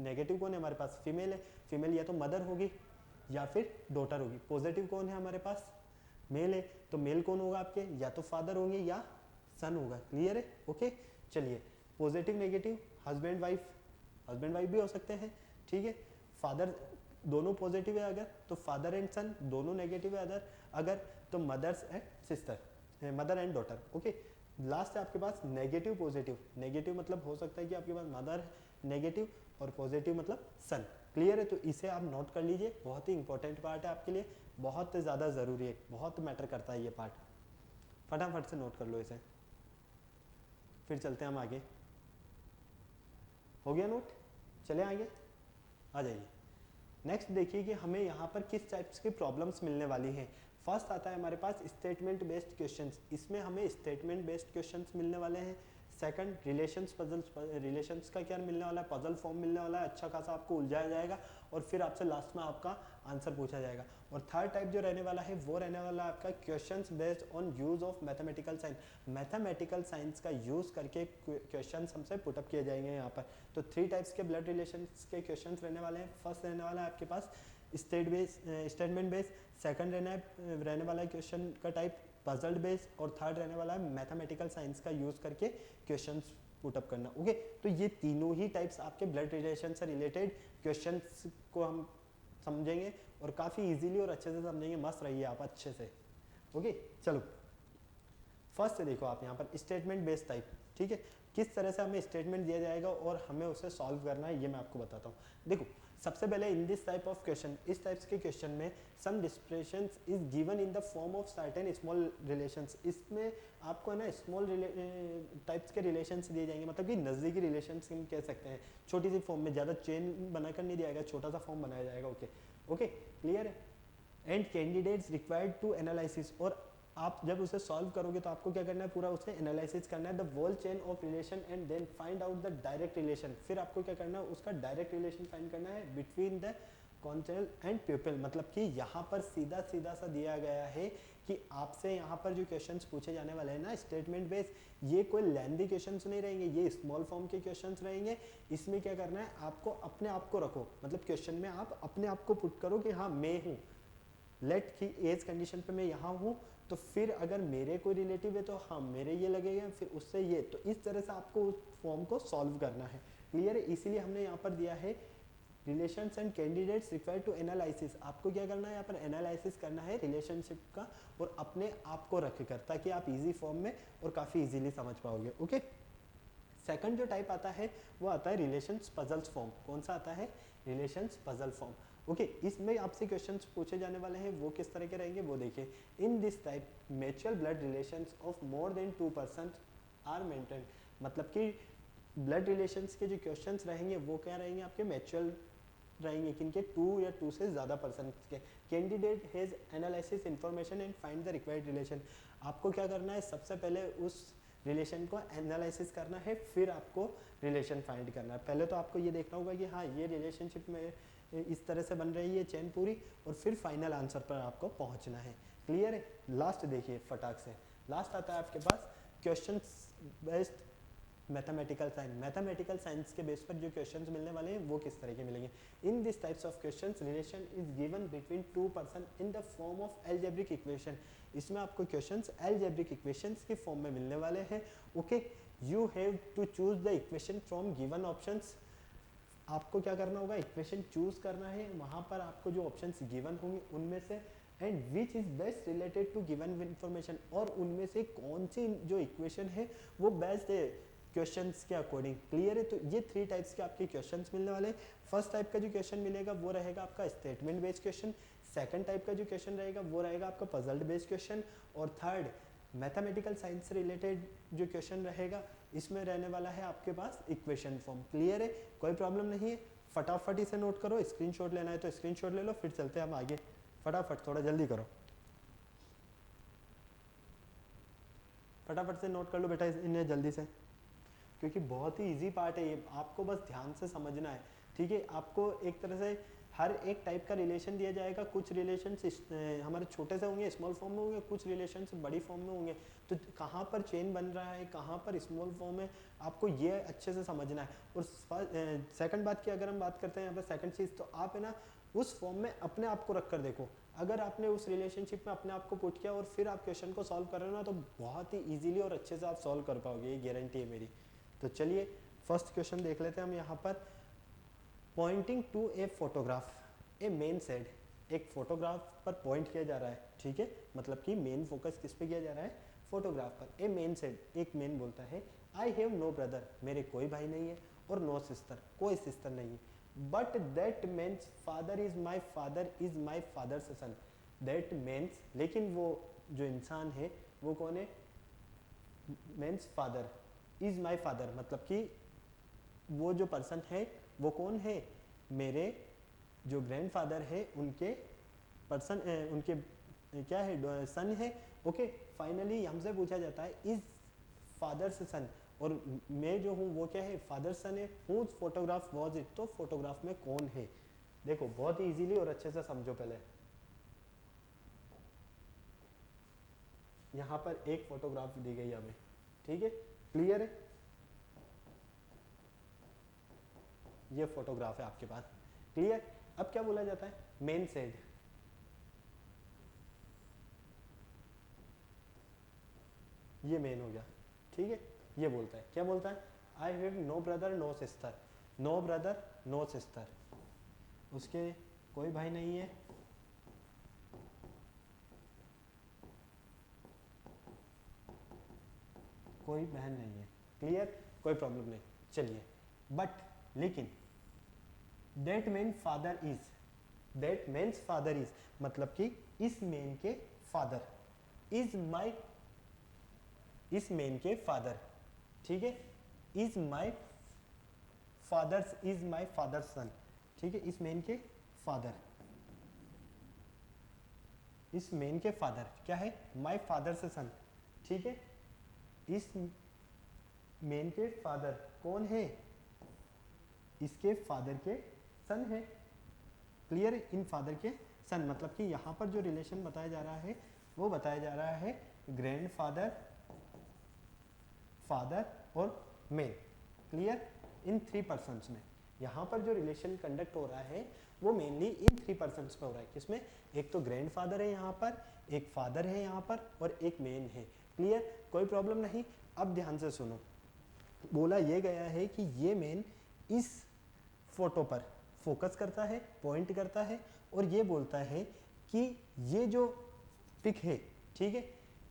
नेगेटिव कौन है हमारे पास, फीमेल है, फीमेल या तो मदर होगी या फिर डॉटर होगी। पॉजिटिव कौन है हमारे पास, मेल है, तो मेल कौन होगा आपके, या तो फादर होंगे या सन होगा। क्लियर है, ओके। चलिए, पॉजिटिव नेगेटिव, हस्बैंड वाइफ भी हो सकते हैं, ठीक है। फादर दोनों पॉजिटिव है अगर, तो फादर एंड सन, दोनों नेगेटिव है अगर तो mothers and sister, mother and daughter, okay. Last है आपके पास नेगेटिव पॉजिटिव, नेगेटिव मतलब हो सकता है कि आपके पास मदर नेगेटिव और पॉजिटिव मतलब सन। क्लियर है, तो इसे आप नोट कर लीजिए, बहुत ही इंपॉर्टेंट पार्ट है आपके लिए, बहुत ज़्यादा ज़रूरी है, बहुत मैटर करता है ये पार्ट, फटाफट से नोट कर लो इसे। फिर चलते हैं हम आगे, हो गया नोट, चले आगे, आ जाइए। नेक्स्ट देखिए कि हमें यहाँ पर किस टाइप्स की प्रॉब्लम्स मिलने वाली हैं। फर्स्ट आता है हमारे पास स्टेटमेंट बेस्ड क्वेश्चंस, इसमें हमें स्टेटमेंट बेस्ड क्वेश्चंस मिलने वाले हैं। सेकंड रिलेशंस पजल्स, रिलेशंस का क्या मिलने वाला है, पजल फॉर्म मिलने वाला है, अच्छा खासा आपको उलझाया जाएगा और फिर आपसे लास्ट में आपका आंसर पूछा जाएगा। और थर्ड टाइप जो रहने वाला है वो रहने वाला है आपका questions based on use of mathematical science, mathematical science का यूज करके क्वेश्चंस हमसे पुटअप किए जाएंगे यहाँ पर। तो थ्री टाइप्स के ब्लड रिलेशंस के क्वेश्चंस रहने वाले हैं। फर्स्ट रहने वाला है आपके पास स्टेटमेंट बेस, सेकंड रहने वाला है क्वेश्चन का टाइप पजल्ड बेस, और थर्ड रहने वाला है मैथमेटिकल साइंस का यूज करके क्वेश्चंस पुटअप करना। ओके, तो ये तीनों ही टाइप्स आपके ब्लड रिलेशन से रिलेटेड क्वेश्चंस को हम समझेंगे और काफ़ी इजीली और अच्छे से समझेंगे। मस्त रहिए आप अच्छे से। ओके, चलो फर्स्ट से देखो आप यहाँ पर स्टेटमेंट बेस्ड टाइप, ठीक है। किस तरह से हमें स्टेटमेंट दिया जाएगा और हमें उसे सॉल्व करना है, ये मैं आपको बताता हूँ। देखो, सबसे पहले in this type of question, इस टाइप्स के क्वेश्चन में some dispersions is given in the form of certain small relations, इसमें आपको है ना स्मॉल टाइप्स के रिलेशंस दिए जाएंगे, मतलब कि नज़दीकी रिलेशंस हम कह सकते हैं। छोटी सी फॉर्म में, ज़्यादा चेन बनाकर नहीं दिया जाएगा, छोटा सा फॉर्म बनाया जाएगा। ओके ओके, क्लियर है। And candidates required to analysis, और आप जब उसे सॉल्व करोगे तो आपको क्या करना है, पूरा उसे एनालिसिस करना है, the whole chain of relation and then find out the direct relation. फिर आपको क्या करना है, उसका डायरेक्ट रिलेशन फाइंड करना है बिटवीन द कॉन्टेल एंड प्यूपिल, मतलब कि यहाँ पर सीधा सीधा सा दिया गया है कि आपसे यहाँ पर जो क्वेश्चंस पूछे जाने वाले हैं ना स्टेटमेंट बेस, ये कोई लेंथी क्वेश्चंस नहीं रहेंगे, ये स्मॉल फॉर्म के क्वेश्चंस रहेंगे। इसमें क्या करना है, आपको अपने आप को रखो, मतलब क्वेश्चन में आप अपने आप को पुट करो कि हाँ मैं हूँ, लेट की एज कंडीशन पे मैं यहाँ हूँ, तो फिर अगर मेरे कोई रिलेटिव है तो हाँ मेरे ये लगेगा, फिर उससे ये, तो इस तरह से आपको उस फॉर्म को सॉल्व करना है। क्लियर है, इसीलिए हमने यहाँ पर दिया है relations and candidates required to analysis. आपको क्या करना है, यहाँ पर एनालिसिस करना है रिलेशनशिप का और अपने आप को रख कर, ताकि आप इजी फॉर्म में और काफ़ी इजीली समझ पाओगे। ओके, सेकंड जो टाइप आता है वो आता है रिलेशंस पजल्स फॉर्म। कौन सा आता है, रिलेशंस पजल फॉर्म। ओके, इसमें आपसे क्वेश्चंस पूछे जाने वाले हैं, वो किस तरह के रहेंगे वो देखिए। In this type mutual blood relations of more than 2 person are maintain, मतलब कि ब्लड रिलेशंस के जो क्वेश्चंस रहेंगे वो क्या रहेंगे, आपके म्यूचुअल रहेंगे, किनके, 2 या 2 से ज़्यादा पर्सन के। Candidate has analysis information and find the required relation. आपको क्या करना है, सबसे पहले उस रिलेशन को एनालिसिस करना है, फिर आपको रिलेशन फाइंड करना है। पहले तो आपको ये देखना होगा कि हाँ ये रिलेशनशिप में इस तरह से बन रही है चेन पूरी, और फिर फाइनल आंसर पर आपको पहुंचना है। क्लियर है। लास्ट देखिए फटाक से, लास्ट आता है आपके पास questions based mathematical science. Mathematical science के बेस पर जो क्वेश्चंस मिलने वाले हैं वो किस तरह के मिलेंगे। In this types of questions relation is given between 2 person in the form of algebraic equation. इसमें आपको क्वेश्चंस एल्जेब्रिक इक्वेशंस के फॉर्म में मिलने वाले हैं। Okay, you have to choose the equation from given options. आपको क्या करना होगा, इक्वेशन चूज करना है, वहाँ पर आपको जो ऑप्शंस गिवन होंगे उनमें से, and which is best related to given information, और उनमें से कौन सी जो इक्वेशन है वो बेस्ट है क्वेश्चंस के अकॉर्डिंग। क्लियर है। तो ये 3 टाइप्स के आपके क्वेश्चंस मिलने वाले हैं। फर्स्ट टाइप का जो क्वेश्चन मिलेगा वो रहेगा आपका statement based question, second type का जो क्वेश्चन रहेगा वो रहेगा आपका पजल्ड बेस्ड क्वेश्चन, और थर्ड मैथमेटिकल साइंस से रिलेटेड जो क्वेश्चन रहेगा इसमें रहने वाला है आपके पास इक्वेशन फॉर्म। क्लियर है, कोई प्रॉब्लम नहीं है। फटाफट इसे नोट करो, स्क्रीनशॉट लेना है तो स्क्रीनशॉट ले लो, फिर चलते हैं हम आगे। फटाफट थोड़ा जल्दी करो, फटाफट से नोट कर लो बेटा इन्हें जल्दी से, क्योंकि बहुत ही इजी पार्ट है ये, आपको बस ध्यान से समझना है। ठीक है, आपको एक तरह से हर एक टाइप का रिलेशन दिया जाएगा। कुछ रिलेशन हमारे छोटे से होंगे, स्मॉल फॉर्म में होंगे, कुछ रिलेशन बड़ी फॉर्म में होंगे। तो कहाँ पर चेन बन रहा है, कहाँ पर स्मॉल फॉर्म है, आपको ये अच्छे से समझना है। और सेकंड बात की अगर हम बात करते हैं यहाँ पर सेकंड चीज़, तो आप है ना उस फॉर्म में अपने आप को रख कर देखो। अगर आपने उस रिलेशनशिप में अपने आप को पुट किया और फिर आप क्वेश्चन को सॉल्व कर रहे हो ना, तो बहुत ही इजीली और अच्छे से आप सॉल्व कर पाओगे, ये गारंटी है मेरी। तो चलिए फर्स्ट क्वेश्चन देख लेते हैं हम यहाँ पर। Pointing to a photograph, a main said, एक फोटोग्राफ पर पॉइंट किया जा रहा है, ठीक है, मतलब कि मेन फोकस किस पे किया जा रहा है, फोटोग्राफ पर। ए मेन सेड, एक मेन बोलता है, आई हैव नो ब्रदर, मेरे कोई भाई नहीं है, और नो सिस्टर, कोई सिस्टर नहीं है, but that means father is my father's son. That means, लेकिन वो जो इंसान है वो कौन है, means father, is my father, मतलब कि वो जो पर्सन है वो कौन है, मेरे जो ग्रैंडफादर है उनके पर्सन, उनके क्या है, सन है। ओके, फाइनली हमसे पूछा जाता है इज फादर्स सन, और मैं जो हूँ वो क्या है, फादर सन है। हूज फोटोग्राफ वॉज इट, तो फोटोग्राफ में कौन है। देखो बहुत ही इजीली और अच्छे से समझो। पहले यहाँ पर एक फोटोग्राफ दी गई हमें, ठीक है, क्लियर है, ये फोटोग्राफ है आपके पास, क्लियर। अब क्या बोला जाता है, मेन सेड, ये मेन हो गया, ठीक है। ये बोलता है, क्या बोलता है, I have no brother no sister, no brother no sister, उसके कोई भाई नहीं है, कोई बहन नहीं है, क्लियर, कोई प्रॉब्लम नहीं। चलिए, बट लेकिन that mean father is, that means father is, मतलब कि इस मेन के फादर, इज माई, इस मेन के फादर, ठीक है, is my father's, is my father son, ठीक है, इस मेन के फादर, इस मेन के फादर क्या है, माई फादर से सन, ठीक है। इस मेन के फादर कौन है, इसके फादर के सन है, क्लियर, इन फादर के सन, मतलब कि यहाँ पर जो रिलेशन बताया जा रहा है वो बताया जा रहा है ग्रैंडफादर, फादर और मेन, क्लियर, इन 3 पर्सन्स में। यहाँ पर जो रिलेशन कंडक्ट हो रहा है वो मेनली इन 3 पर्सन्स में हो रहा है। किसमें, एक तो ग्रैंडफादर है यहाँ पर, एक फादर है यहाँ पर, और एक मेन है, क्लियर, कोई प्रॉब्लम नहीं। अब ध्यान से सुनो, बोला ये गया है कि ये मेन इस फोटो पर फोकस करता है, पॉइंट करता है, और ये बोलता है कि ये जो पिक है, ठीक है,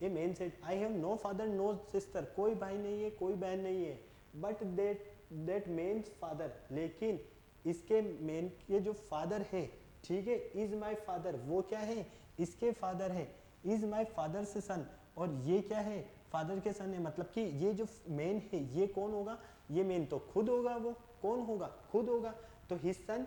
ये man said, I have no father no sister, कोई भाई नहीं है, कोई बहन नहीं है, बट दैट मेन्स फादर, लेकिन इसके मेन के जो फादर है, ठीक है, इज माई फादर, वो क्या है, इसके फादर है, इज माई फादर से सन, और ये क्या है, फादर के सन है, मतलब कि ये जो मेन है ये कौन होगा, ये मेन तो खुद होगा, वो कौन होगा, खुद होगा। तो हिज सन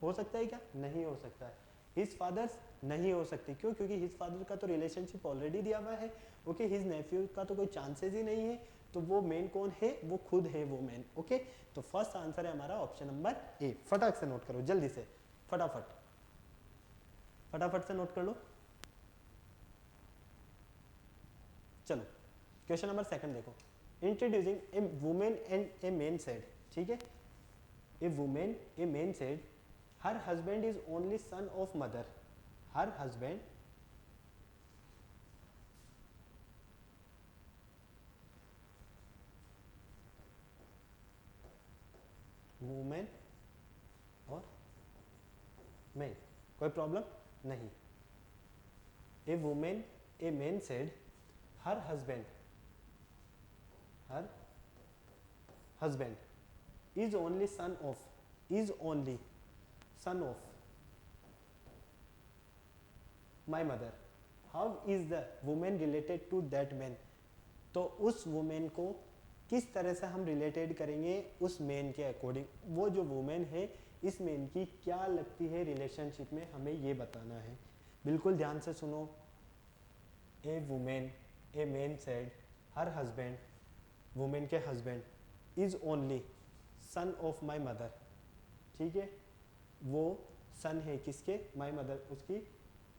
हो सकता है क्या, नहीं हो सकता है। हिज फादर्स नहीं हो सकती, क्यों, क्योंकि हिज फादर का तो रिलेशनशिप ऑलरेडी दिया हुआ है। ओके, हिज नेफ्यू का तो कोई चांसेस ही नहीं है, तो वो मेन कौन है, वो खुद है वो मेन। ओके, तो फर्स्ट आंसर है हमारा ऑप्शन नंबर ए। फटाक से नोट करो, जल्दी से, फटाफट फटाफट से नोट कर लो। चलो क्वेश्चन नंबर सेकंड देखो, introducing a women and a main said, ठीक है, a women a main said, her husband is only son of mother, her husband women और मैन, कोई प्रॉब्लम नहीं। A women a man said, her husband is only son of, is only son of my mother, how is the women related to that man. तो उस women को किस तरह से हम रिलेटेड करेंगे उस मैन के अकॉर्डिंग, वो जो वुमेन है इस मैन की क्या लगती है रिलेशनशिप में, हमें ये बताना है। बिल्कुल ध्यान से सुनो, a women a man said, her husband, women के husband, is only son of my mother, ठीक है, वो सन है किसके, माय मदर, उसकी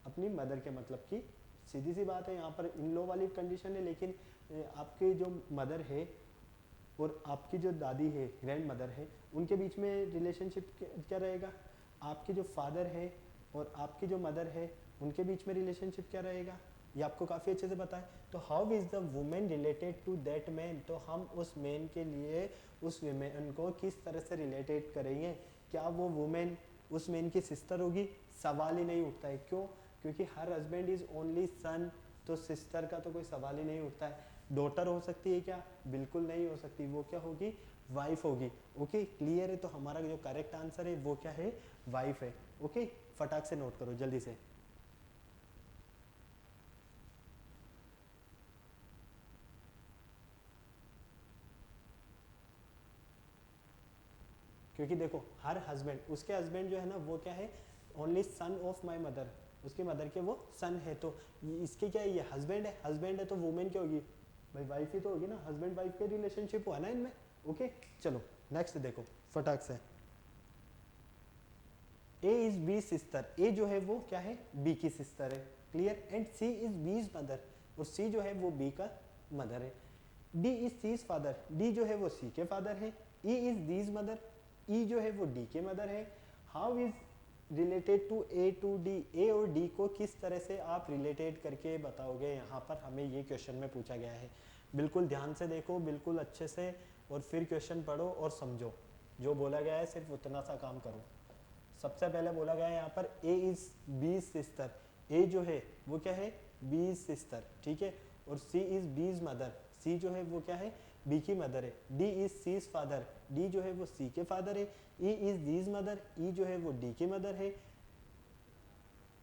अपनी मदर के, मतलब कि सीधी सी बात है यहाँ पर इन लो वाली कंडीशन है, लेकिन आपके जो मदर है और आपकी जो दादी है, ग्रैंड मदर है, उनके बीच में रिलेशनशिप क्या रहेगा, आपके जो फादर है और आपकी जो मदर है उनके बीच में रिलेशनशिप क्या रहेगा, ये आपको काफ़ी अच्छे से पता है। तो how is the women related to that man, तो हम उस मैन के लिए उस वुमेन को किस तरह से रिलेटेड करेंगे, क्या वो वुमेन उस मैन की सिस्टर होगी, सवाल ही नहीं उठता है। क्यों, क्योंकि her husband is only son, तो सिस्टर का तो कोई सवाल ही नहीं उठता है। डॉटर हो सकती है क्या, बिल्कुल नहीं हो सकती, वो क्या होगी, वाइफ होगी। ओके क्लियर है, तो हमारा जो करेक्ट आंसर है वो क्या है, वाइफ है। ओके फटाक से नोट करो जल्दी से। क्योंकि देखो हर हस्बैंड, उसके हस्बैंड जो है ना वो क्या है, only son of my mother, उसके मदर के वो सन है, तो इसके क्या है, ये हस्बैंड है, हस्बैंड है तो वुमेन क्या होगी, भाई वाइफ ही तो होगी ना, हस्बैंड वाइफ के रिलेशनशिप हुआ ना इनमें। ओके चलो नेक्स्ट देखो फटाक से। A is B sister, A जो है वो क्या है, बी की सिस्टर है, clear, and C is B's mother, और सी जो है वो बी का मदर है। D is C's father, D जो है वो सी के फादर है। E is D's mother, E जो है वो डी के मदर है। How is related to A to D, A और डी को किस तरह से आप रिलेटेड करके बताओगे, यहाँ पर हमें ये क्वेश्चन में पूछा गया है। बिल्कुल ध्यान से देखो, बिल्कुल अच्छे से, और फिर क्वेश्चन पढ़ो और समझो, जो बोला गया है सिर्फ उतना सा काम करो। सबसे पहले बोला गया है यहाँ पर ए इज बी सिस्टर, ए जो है वो क्या है, बी सिस्टर, ठीक है, और सी इज बीज मदर, सी जो है वो क्या है, बी की मदर है। D is C's father, D जो है वो सी के फादर है। E is D's mother, E जो है वो डी की मदर है।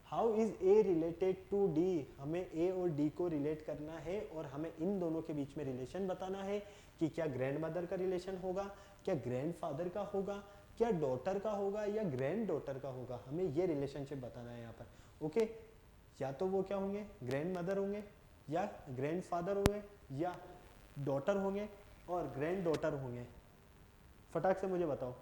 How is A related to D, हमें ए और डी को रिलेट करना है और हमें इन दोनों के बीच में रिलेशन बताना है कि क्या ग्रैंड मदर का रिलेशन होगा, क्या ग्रैंड फादर का होगा, क्या डॉटर का होगा या ग्रैंड डॉटर का होगा, हमें ये रिलेशनशिप बताना है यहाँ पर। ओके या तो वो क्या होंगे, ग्रैंड मदर होंगे या ग्रैंड फादर होंगे या डॉटर होंगे और ग्रैंड डॉटर होंगे। फटाक से मुझे बताओ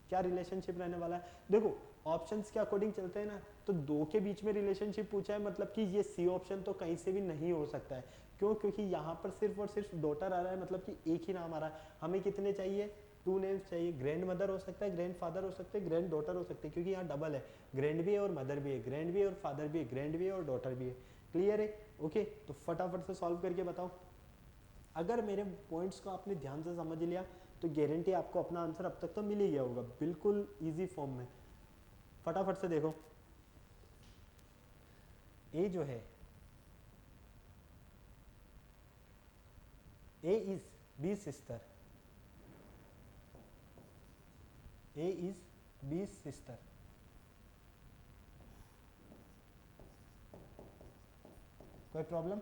क्या रिलेशनशिप रहने वाला है। देखो ऑप्शंस के अकॉर्डिंग चलते हैं ना, तो दो के बीच में रिलेशनशिप पूछा है, मतलब कि ये सी ऑप्शन तो कहीं से भी नहीं हो सकता है। क्यों, क्योंकि यहाँ पर सिर्फ और सिर्फ डॉटर आ रहा है, मतलब कि एक ही नाम आ रहा है। हमें कितने चाहिए, 2 नेम्स चाहिए, ग्रैंड मदर हो सकता है, ग्रैंड फादर हो सकते हैं, ग्रैंड डॉटर हो सकते हैं, क्योंकि यहाँ डबल है, ग्रैंड भी है और मदर भी है, ग्रैंड भी है और फादर भी है, ग्रैंड भी है और डॉटर भी है। क्लियर है। ओके तो फटाफट से सॉल्व करके बताओ। अगर मेरे पॉइंट्स को आपने ध्यान से समझ लिया तो गारंटी आपको अपना आंसर अब तक तो मिल ही गया होगा, बिल्कुल इजी फॉर्म में। फटाफट से देखो, ए जो है, A is B sister, A is B sister, कोई प्रॉब्लम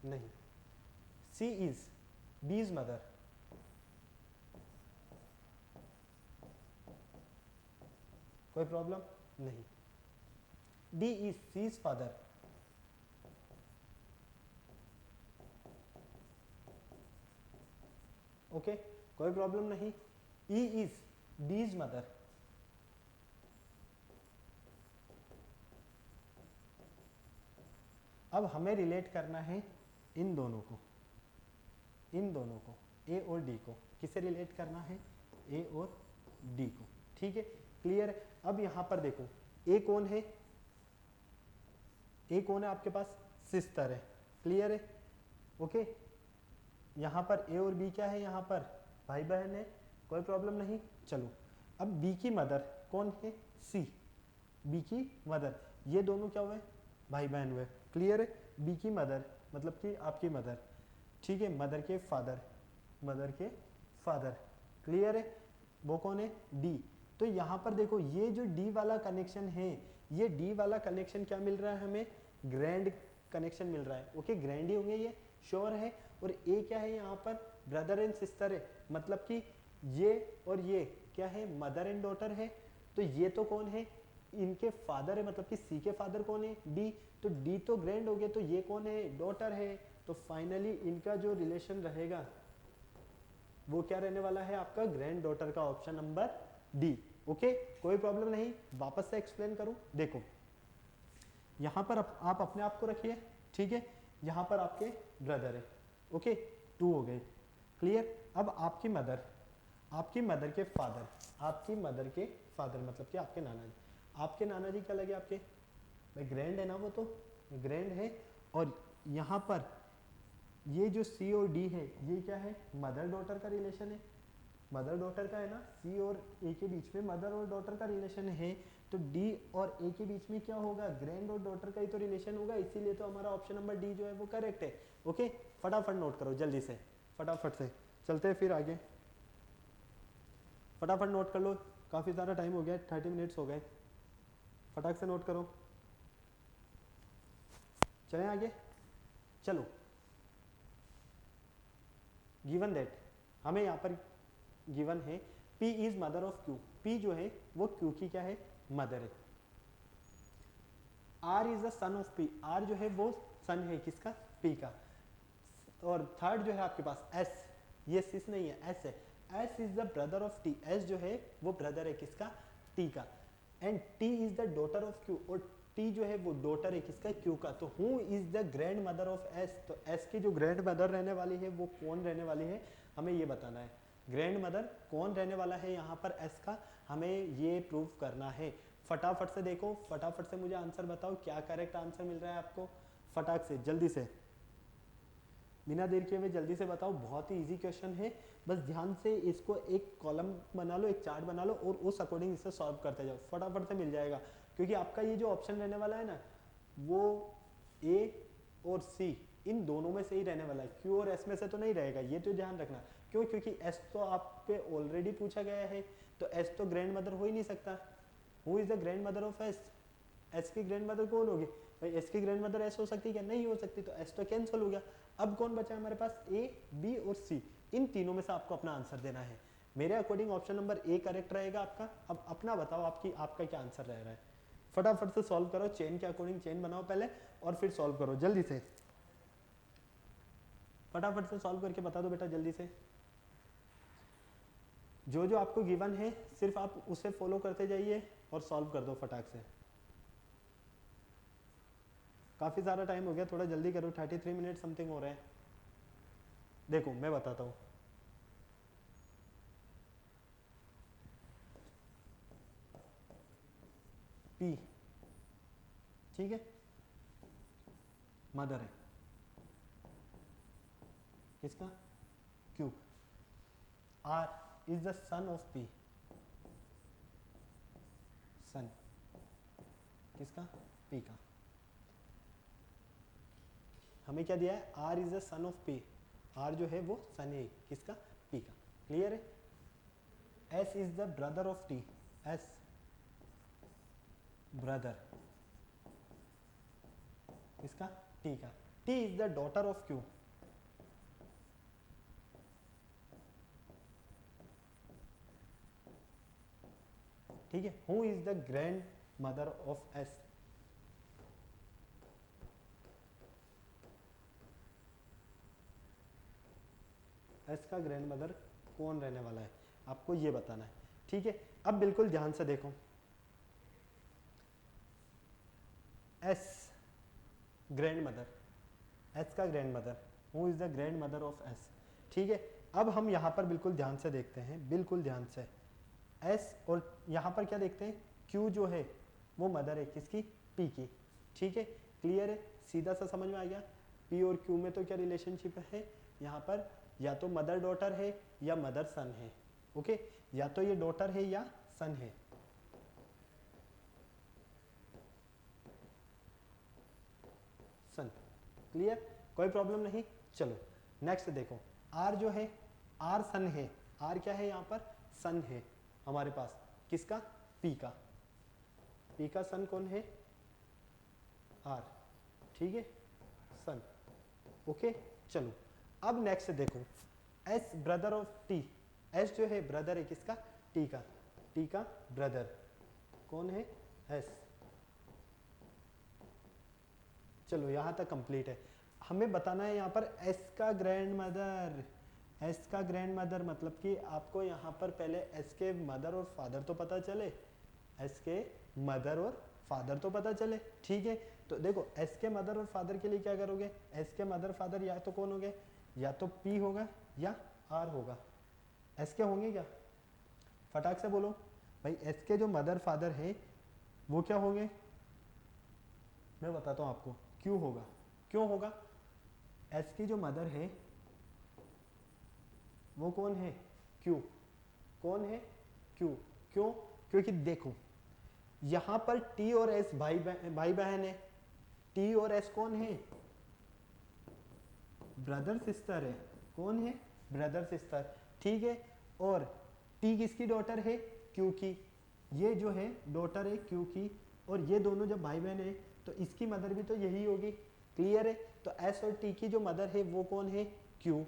नहीं। सी इज बीज मदर, कोई प्रॉब्लम नहीं। D is C's father, okay कोई प्रॉब्लम नहीं। ई इज डीज मदर, अब हमें रिलेट करना है इन दोनों को, इन दोनों को, ए और डी को। किसे रिलेट करना है, ए और डी को, ठीक है क्लियर है। अब यहां पर देखो ए कौन है, ए कौन है आपके पास, सिस्टर है, क्लियर है। ओके यहां पर ए और बी क्या है, यहां पर भाई बहन है, कोई प्रॉब्लम नहीं। चलो अब बी की मदर कौन है, सी, बी की मदर, ये दोनों क्या हुए, भाई बहन हुए, क्लियर है। बी की मदर मतलब कि आपकी मदर, ठीक है, मदर के फादर, मदर के फादर, क्लियर है। वो कौन है, डी। तो यहाँ पर देखो ये जो डी वाला कनेक्शन है, ये डी वाला कनेक्शन क्या मिल रहा है हमें, ग्रैंड कनेक्शन मिल रहा है। ओके ग्रैंड ही होंगे ये, श्योर है। और ए क्या है यहाँ पर, ब्रदर एंड सिस्टर है, मतलब कि ये और ये क्या है, मदर एंड डॉटर है। तो ये तो कौन है, इनके फादर है, मतलब कि सी के फादर कौन है, डी। तो डी तो ग्रैंड हो गए, तो ये कौन है, डॉटर है। तो फाइनली इनका जो रिलेशन रहेगा वो क्या रहने वाला है आपका, ग्रैंड डॉटर का, ऑप्शन नंबर डी। ओके कोई प्रॉब्लम नहीं, वापस से एक्सप्लेन करूं। देखो यहाँ पर आप अपने आप को रखिए, ठीक है, यहाँ पर आपके ब्रदर है, ओके 2 हो गए, क्लियर। अब आपकी मदर के फादर, आपकी मदर के फादर मतलब कि आपके नाना जी, आपके नाना जी क्या लगे आपके भाई, ग्रैंड है ना, वो तो ग्रैंड है। और यहाँ पर ये जो सी और डी है ये क्या है, मदर डॉटर का रिलेशन है, मदर डॉटर का है ना, सी और ए के बीच में मदर और डॉटर का रिलेशन है, तो डी और ए के बीच में क्या होगा, ग्रैंड और डॉटर का ही तो रिलेशन होगा, इसीलिए तो हमारा ऑप्शन नंबर डी जो है वो करेक्ट है। ओके फटाफट नोट करो जल्दी से, फटाफट से चलते हैं फिर आगे, फटाफट नोट कर लो, काफ़ी सारा टाइम हो गया, 30 मिनट्स हो गए, फटाक से नोट करो, चलें आगे। चलो गिवन दैट, हमें यहाँ पर गिवन है P is mother of Q, P जो है वो Q की क्या है, मदर है। R is the son of P, R जो है वो सन है किसका, P का। और थर्ड जो है आपके पास S, ये सिस नहीं है, S है, S is the brother of T, S जो है वो ब्रदर है किसका, T का। And T is the daughter of Q, और T जो है वो डॉटर है किसका, Q का। तो who is the grand mother of S, तो S की जो ग्रैंड मदर रहने वाली है वो कौन रहने वाली है, हमें ये बताना है। ग्रैंड मदर कौन रहने वाला है यहाँ पर S का, हमें ये प्रूव करना है। फटाफट से देखो, फटाफट से मुझे आंसर बताओ, क्या करेक्ट आंसर मिल रहा है आपको, फटाक से जल्दी से, बिना देर किए हुए जल्दी से बताओ। बहुत ही इजी क्वेश्चन है, बस ध्यान से इसको एक कॉलम बना लो, एक चार्ट बना लो और उस अकॉर्डिंग इसे सॉल्व करते जाओ, फटाफट से मिल जाएगा। क्योंकि आपका ये जो ऑप्शन रहने वाला है ना, वो ए और सी इन दोनों में से ही रहने वाला है, क्यू और एस में से तो नहीं रहेगा, ये तो ध्यान रखना। क्यों, क्योंकि एस तो आप पे ऑलरेडी पूछा गया है, तो एस तो ग्रैंड मदर हो ही नहीं सकता। Who is the grand mother of S, S की ग्रैंड मदर कौन होगी भाई, एस की ग्रैंड मदर एस हो सकती है क्या, नहीं हो सकती, तो एस तो कैंसिल हो गया। अब कौन बचा है हमारे पास, ए बी और सी, इन तीनों में से आपको अपना आंसर देना है। मेरे according option number A correct रहेगा आपका। अब अपना बताओ आपका क्या आंसर रह रहा है, फटाफट से सॉल्व करो, चेन के अकॉर्डिंग चेन बनाओ पहले और फिर सॉल्व करो जल्दी से, फटाफट से सॉल्व करके बता दो बेटा जल्दी से। जो जो आपको गिवन है सिर्फ आप उसे फॉलो करते जाइए और सॉल्व कर दो फटाक से। काफी सारा टाइम हो गया, थोड़ा जल्दी करो, 33 मिनट समथिंग हो रहे हैं। देखो मैं बताता हूँ, P ठीक है, मदर है किसका, Q। R is the son of P, सन किसका, P का। हमें क्या दिया है, R is the son of P, R जो है वो सन है किसका, P का, क्लियर है। S is the brother of T, S brother किसका, T का। T is the daughter of Q, ठीक है। Who is the grand mother of S, S का ग्रैंड मदर कौन रहने वाला है, आपको ये बताना है, ठीक है। अब बिल्कुल ध्यान से देखो, एस ग्रैंड मदर, एस का grand mother, who is the grand mother of S, ठीक है। अब हम यहाँ पर बिल्कुल ध्यान से देखते हैं, बिल्कुल ध्यान से, एस और यहाँ पर क्या देखते हैं, क्यू जो है वो मदर है किसकी, पी की, ठीक है, क्लियर है, सीधा सा समझ में आ गया। पी और क्यू में तो क्या रिलेशनशिप है यहाँ पर, या तो मदर डॉटर है या मदर सन है, ओके, या तो ये डॉटर है या सन है। सन, क्लियर, कोई प्रॉब्लम नहीं। चलो नेक्स्ट देखो, आर जो है, आर सन है, आर क्या है यहाँ पर, सन है हमारे पास किसका, पी का। पी का सन कौन है, आर, ठीक है, सन, ओके। चलो अब नेक्स्ट देखो, S brother of T, S जो है ब्रदर है किसका, टी का, टी का ब्रदर कौन है, एस। चलो यहाँ तक कंप्लीट है। हमें बताना है यहाँ पर एस का ग्रैंड मदर, एस का ग्रैंड मदर मतलब कि आपको यहाँ पर पहले एस के मदर और फादर तो पता चले, एस के मदर और फादर तो पता चले, ठीक है। तो देखो एस के मदर और फादर के लिए क्या करोगे, एस के मदर फादर या तो कौन हो गए, या तो पी होगा या आर होगा। एस के होंगे क्या, फटाक से बोलो भाई। एस के जो मदर फादर हैं वो क्या होंगे, मैं बताता हूँ आपको, क्यों होगा। क्यों होगा, एस की जो मदर है वो कौन है, क्यू। कौन है, क्यू। क्यों, क्योंकि देखो यहां पर टी और एस भाई बहन है। टी और एस कौन है, ब्रदर सिस्टर है। कौन है, ब्रदर सिस्टर, ठीक है। और टी किसकी डॉटर है, क्यू की। ये जो है डॉटर है क्यू की, और ये दोनों जब भाई बहन है तो इसकी मदर भी तो यही होगी, क्लियर है। तो एस और टी की जो मदर है वो कौन है, क्यू।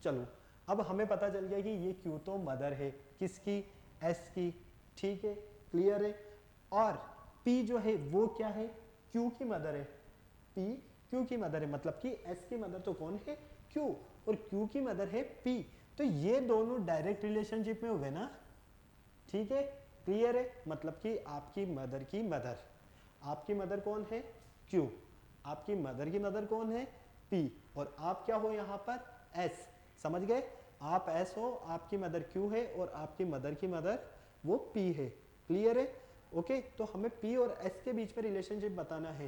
चलो अब हमें पता चल गया कि ये क्यू तो मदर है किसकी, एस की, ठीक है, क्लियर है। और पी जो है वो क्या है, क्यू की मदर है। पी क्यू की मदर है, मतलब कि एस की मदर तो कौन है, क्यू, और क्यू की मदर है पी। तो ये दोनों डायरेक्ट रिलेशनशिप में हुए ना, ठीक है, क्लियर है। मतलब कि आपकी मदर की मदर, आपकी मदर कौन है, क्यू, आपकी मदर की मदर कौन है, पी, और आप क्या हो यहाँ पर, एस। समझ गए, आप एस हो, आपकी मदर क्यू है, और आपकी मदर की मदर वो पी है, क्लियर है। ओके, तो हमें पी और एस के बीच में रिलेशनशिप बताना है।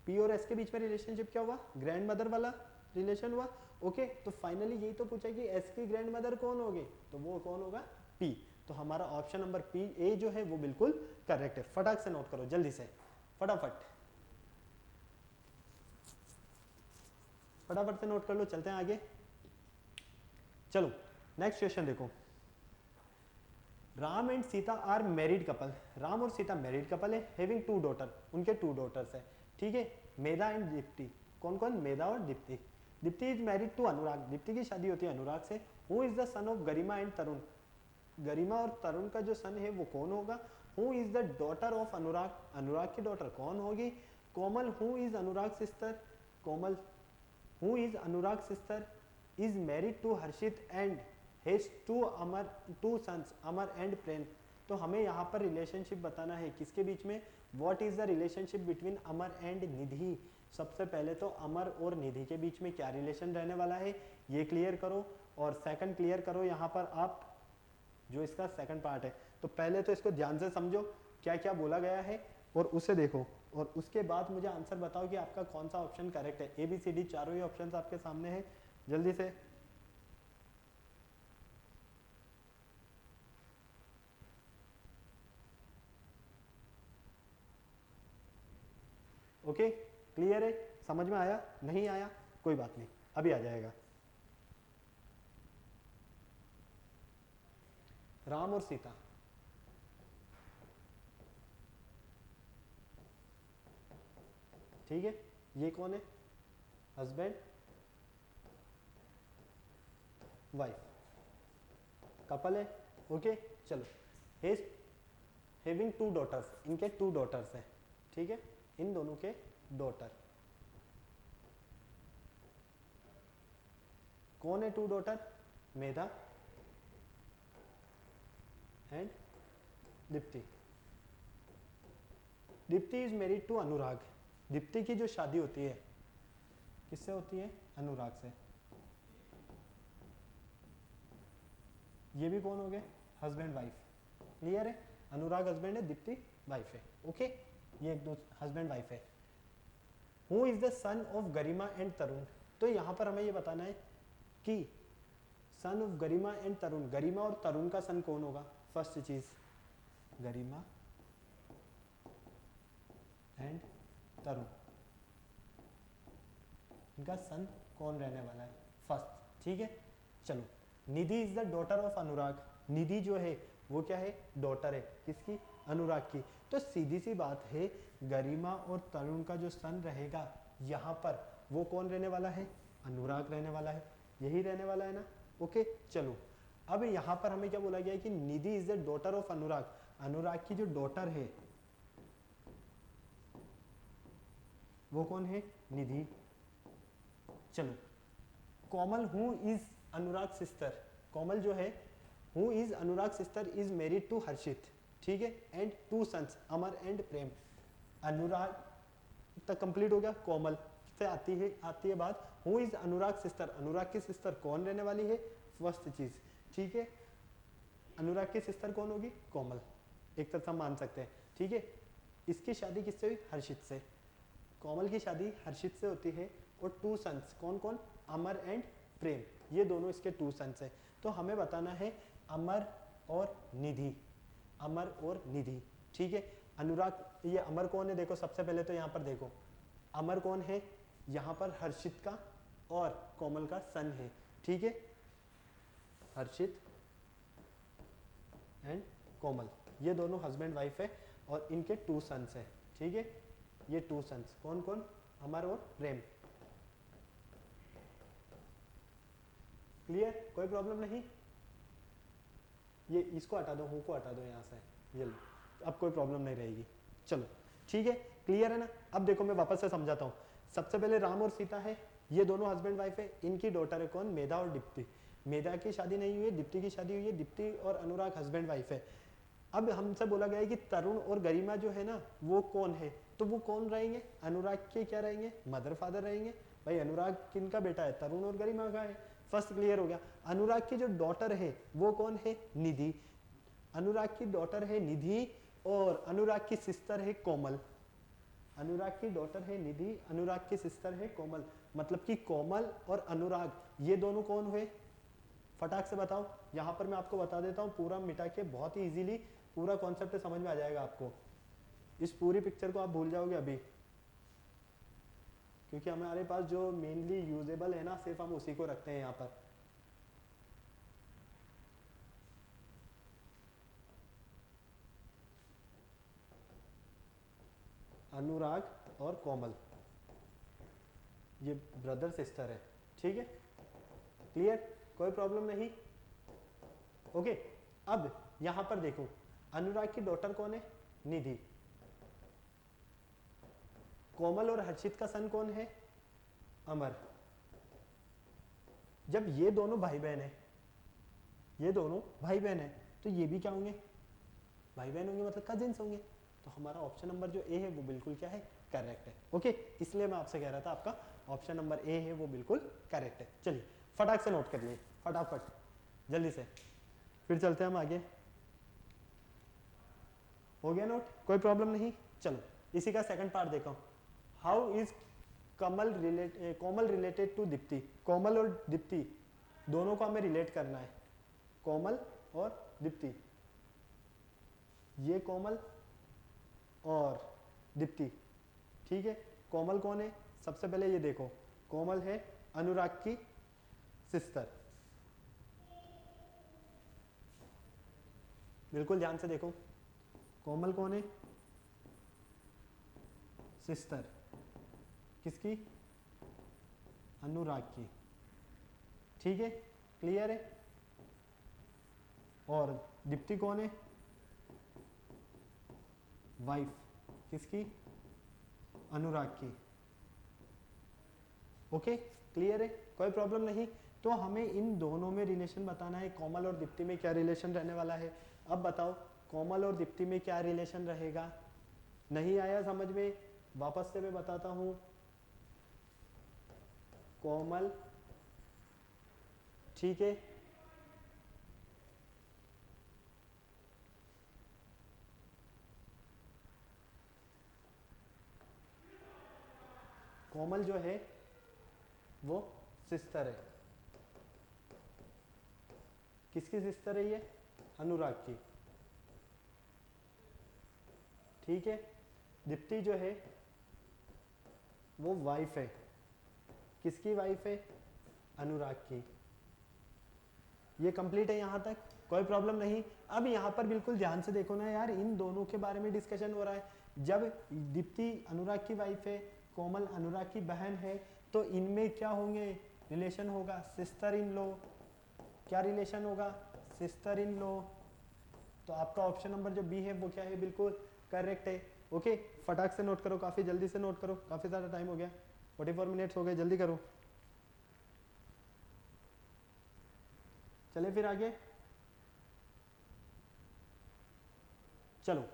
पी और एस के बीच में रिलेशनशिप क्या हुआ, ग्रैंड मदर वाला रिलेशन हुआ। ओके, तो फाइनली यही तो पूछा कि एस की ग्रैंड मदर कौन होगी, तो वो कौन होगा, पी। तो हमारा ऑप्शन नंबर पी ए जो है वो बिल्कुल करेक्ट है। फटाक से नोट करो जल्दी से, फटाफट फटाफट से नोट कर लो, चलते हैं आगे। चलो नेक्स्ट क्वेश्चन देखो। Ram and Sita are married couple. Ram और सीता मैरिड कपल है, हैविंग टू डॉटर, उनके टू डॉटर्स है, ठीक है। मेधा एंड दीप्ति, कौन कौन, मेधा और Dipti. Dipti is married to Anurag, Dipti की शादी होती है अनुराग से। Who is the son of Garima and Tarun, Garima और तरुण का जो सन है वो कौन होगा। Who is the daughter of Anurag, Anurag की डॉटर कौन होगी। Komal, who is Anurag sister, Komal, who is Anurag sister is married to Harshit and has two sons Amar and Prem. तो हमें यहाँ पर रिलेशनशिप बताना है किसके बीच में, what is the relationship between Amar and Nidhi. सबसे पहले तो अमर और निधि के बीच में क्या रिलेशन रहने वाला है ये क्लियर करो, और सेकंड क्लियर करो यहाँ पर आप जो इसका सेकंड पार्ट है। तो पहले तो इसको ध्यान से समझो क्या क्या बोला गया है और उसे देखो, और उसके बाद मुझे आंसर बताओ कि आपका कौन सा ऑप्शन करेक्ट है। ए बी सी डी चारों ही ऑप्शन आपके सामने है, जल्दी से। ओके, क्लियर है, समझ में आया, नहीं आया कोई बात नहीं, अभी आ जाएगा। राम और सीता, ठीक है, ये कौन है, हस्बैंड वाइफ, कपल है। ओके, चलो, हेज हैविंग टू डॉटर्स, इनके टू डॉटर्स हैं, ठीक है, इन दोनों के डॉटर। कौन है two daughter, Medha and Dipti. Dipti is married to Anurag, Dipti की जो शादी होती है किससे होती है, अनुराग से। ये भी कौन हो गए, हस्बैंड वाइफ, क्लियर है। अनुराग हस्बैंड है, दीप्ति वाइफ है, ओके, ये एक दो हस्बैंड वाइफ है। Who is the son of Garima and Tarun. तो यहां पर हमें ये बताना है कि सन ऑफ गरिमा एंड तरुण, गरिमा और तरुण का सन कौन होगा। फर्स्ट चीज, गरिमा एंड तरुण, इनका सन कौन रहने वाला है, फर्स्ट, ठीक है। चलो, निधि इज द डॉटर ऑफ अनुराग, निधि जो है वो क्या है, डॉटर है किसकी, अनुराग की। तो सीधी सी बात है, गरिमा और तरुण का जो सन रहेगा यहाँ पर वो कौन रहने वाला है, अनुराग रहने वाला है, यही रहने वाला है ना। ओके, चलो, अब यहाँ पर हमें क्या बोला गया है कि Nidhi is the daughter of Anurag, Anurag की जो डॉटर है वो कौन है, निधि। चलो, Komal who is Anurag sister, Komal जो है who is Anurag sister is married to Harshit, ठीक है, and 2 sons Amar and Prem. Anurag तक कंप्लीट हो गया। कोमल से आती है बात who is Anurag sister, Anurag की सिस्टर कौन रहने वाली है, फर्स्ट चीज, ठीक है। अनुराग की सिस्टर कौन होगी, कोमल, एक तरह से मान सकते हैं, ठीक है। इसकी शादी किससे हुई, हर्षित से। कोमल की शादी हर्षित से होती है और 2 सन्स कौन कौन, अमर एंड प्रेम, ये दोनों इसके 2 सन्स हैं। तो हमें बताना है अमर और निधि, अमर और निधि, ठीक है। अनुराग, ये अमर कौन है, देखो सबसे पहले तो यहाँ पर देखो अमर कौन है, यहाँ पर हर्षित का और कोमल का सन है, ठीक है, हर्षित एंड कोमल, ये दोनों हस्बैंड वाइफ है और इनके 2 सन्स हैं, ठीक है। ये 2 सन्स कौन कौन, अमर और प्रेम। क्लियर, कोई प्रॉब्लम नहीं। ये इसको हटा दो, हूँ को हटा दो यहाँ से, ये लो, अब कोई प्रॉब्लम नहीं रहेगी। चलो ठीक है, क्लियर है ना। अब देखो मैं वापस से समझाता हूँ। सबसे पहले राम और सीता है, ये दोनों हस्बैंड वाइफ है, इनकी डॉटर है कौन, मेधा और दीप्ति। मेधा की शादी नहीं हुई है, दीप्ति की शादी हुई है। दीप्ति और अनुराग हस्बैंड वाइफ है। अब हमसे बोला गया है कि तरुण और गरिमा जो है ना वो कौन है, तो वो कौन रहेंगे, अनुराग के क्या रहेंगे, मदर फादर रहेंगे। भाई अनुराग किनका बेटा है, तरुण और गरिमा का है, फर्स्ट क्लियर हो गया। अनुराग की जो डॉटर है वो कौन है, निधि। अनुराग की डॉटर है निधि और अनुराग की सिस्टर है कोमल। अनुराग की डॉटर है निधि, अनुराग की सिस्टर है कोमल, मतलब कि कोमल और अनुराग ये दोनों कौन हुए, फटाक से बताओ। यहां पर मैं आपको बता देता हूं पूरा मिटा के, बहुत ही इजीली पूरा कॉन्सेप्ट समझ में आ जाएगा आपको। इस पूरी पिक्चर को आप भूल जाओगे अभी, क्योंकि हमारे पास जो मेनली यूजेबल है ना सिर्फ हम उसी को रखते हैं यहाँ पर। अनुराग और कोमल ये ब्रदर सिस्टर है, ठीक है, क्लियर, कोई प्रॉब्लम नहीं। ओके, अब यहां पर देखो अनुराग की डॉटर कौन है, निधि। कोमल और हर्षित का सन कौन है, अमर। जब ये दोनों भाई बहन है, ये दोनों भाई बहन है, तो ये भी क्या होंगे, भाई बहन होंगे, मतलब कजिन्स होंगे। तो हमारा ऑप्शन नंबर जो ए है वो बिल्कुल क्या है, करेक्ट है। ओके, इसलिए मैं आपसे कह रहा था आपका ऑप्शन नंबर ए है वो बिल्कुल करेक्ट है। चलिए फटाक से नोट कर लिए, फटाफट जल्दी से, फिर चलते हैं हम आगे। हो गया नोट, कोई प्रॉब्लम नहीं। चलो इसी का सेकंड पार्ट देखो। How is Komal related to Dipti. Komal और दीप्ति दोनों को हमें रिलेट करना है, कोमल और दीप्ति, ये कोमल और दीप्ति, ठीक है। कोमल कौन है, सबसे पहले ये देखो, कोमल है अनुराग की सिस्टर, बिल्कुल ध्यान से देखो, कोमल कौन है, सिस्टर किसकी, अनुराग की, ठीक है, क्लियर है। और दीप्ति कौन है, वाइफ किसकी, अनुराग की, ओके, क्लियर है, कोई प्रॉब्लम नहीं। तो हमें इन दोनों में रिलेशन बताना है, कोमल और दीप्ति में क्या रिलेशन रहने वाला है। अब बताओ कोमल और दीप्ति में क्या रिलेशन रहेगा, नहीं आया समझ में, वापस से मैं बताता हूं। कोमल, ठीक है, कोमल जो है वो सिस्टर है, किसकी सिस्टर है ये, अनुराग की, ठीक है। दीप्ति जो है वो वाइफ है, किसकी वाइफ है, अनुराग की। ये कंप्लीट है यहाँ तक, कोई प्रॉब्लम नहीं। अब यहाँ पर बिल्कुल ध्यान से देखो ना यार, इन दोनों के बारे में डिस्कशन हो रहा है। जब दीप्ति अनुराग की वाइफ है, कोमल अनुराग की बहन है, तो इनमें क्या होंगे, रिलेशन होगा सिस्टर इन लॉ। क्या रिलेशन होगा, सिस्टर इन लॉ। तो आपका ऑप्शन नंबर जो बी है वो क्या है, बिल्कुल करेक्ट है। ओके, फटाक से नोट करो, काफी जल्दी से नोट करो, काफी ज़्यादा टाइम हो गया, 44 मिनट्स हो गए, जल्दी करो। चले फिर आगे, चलो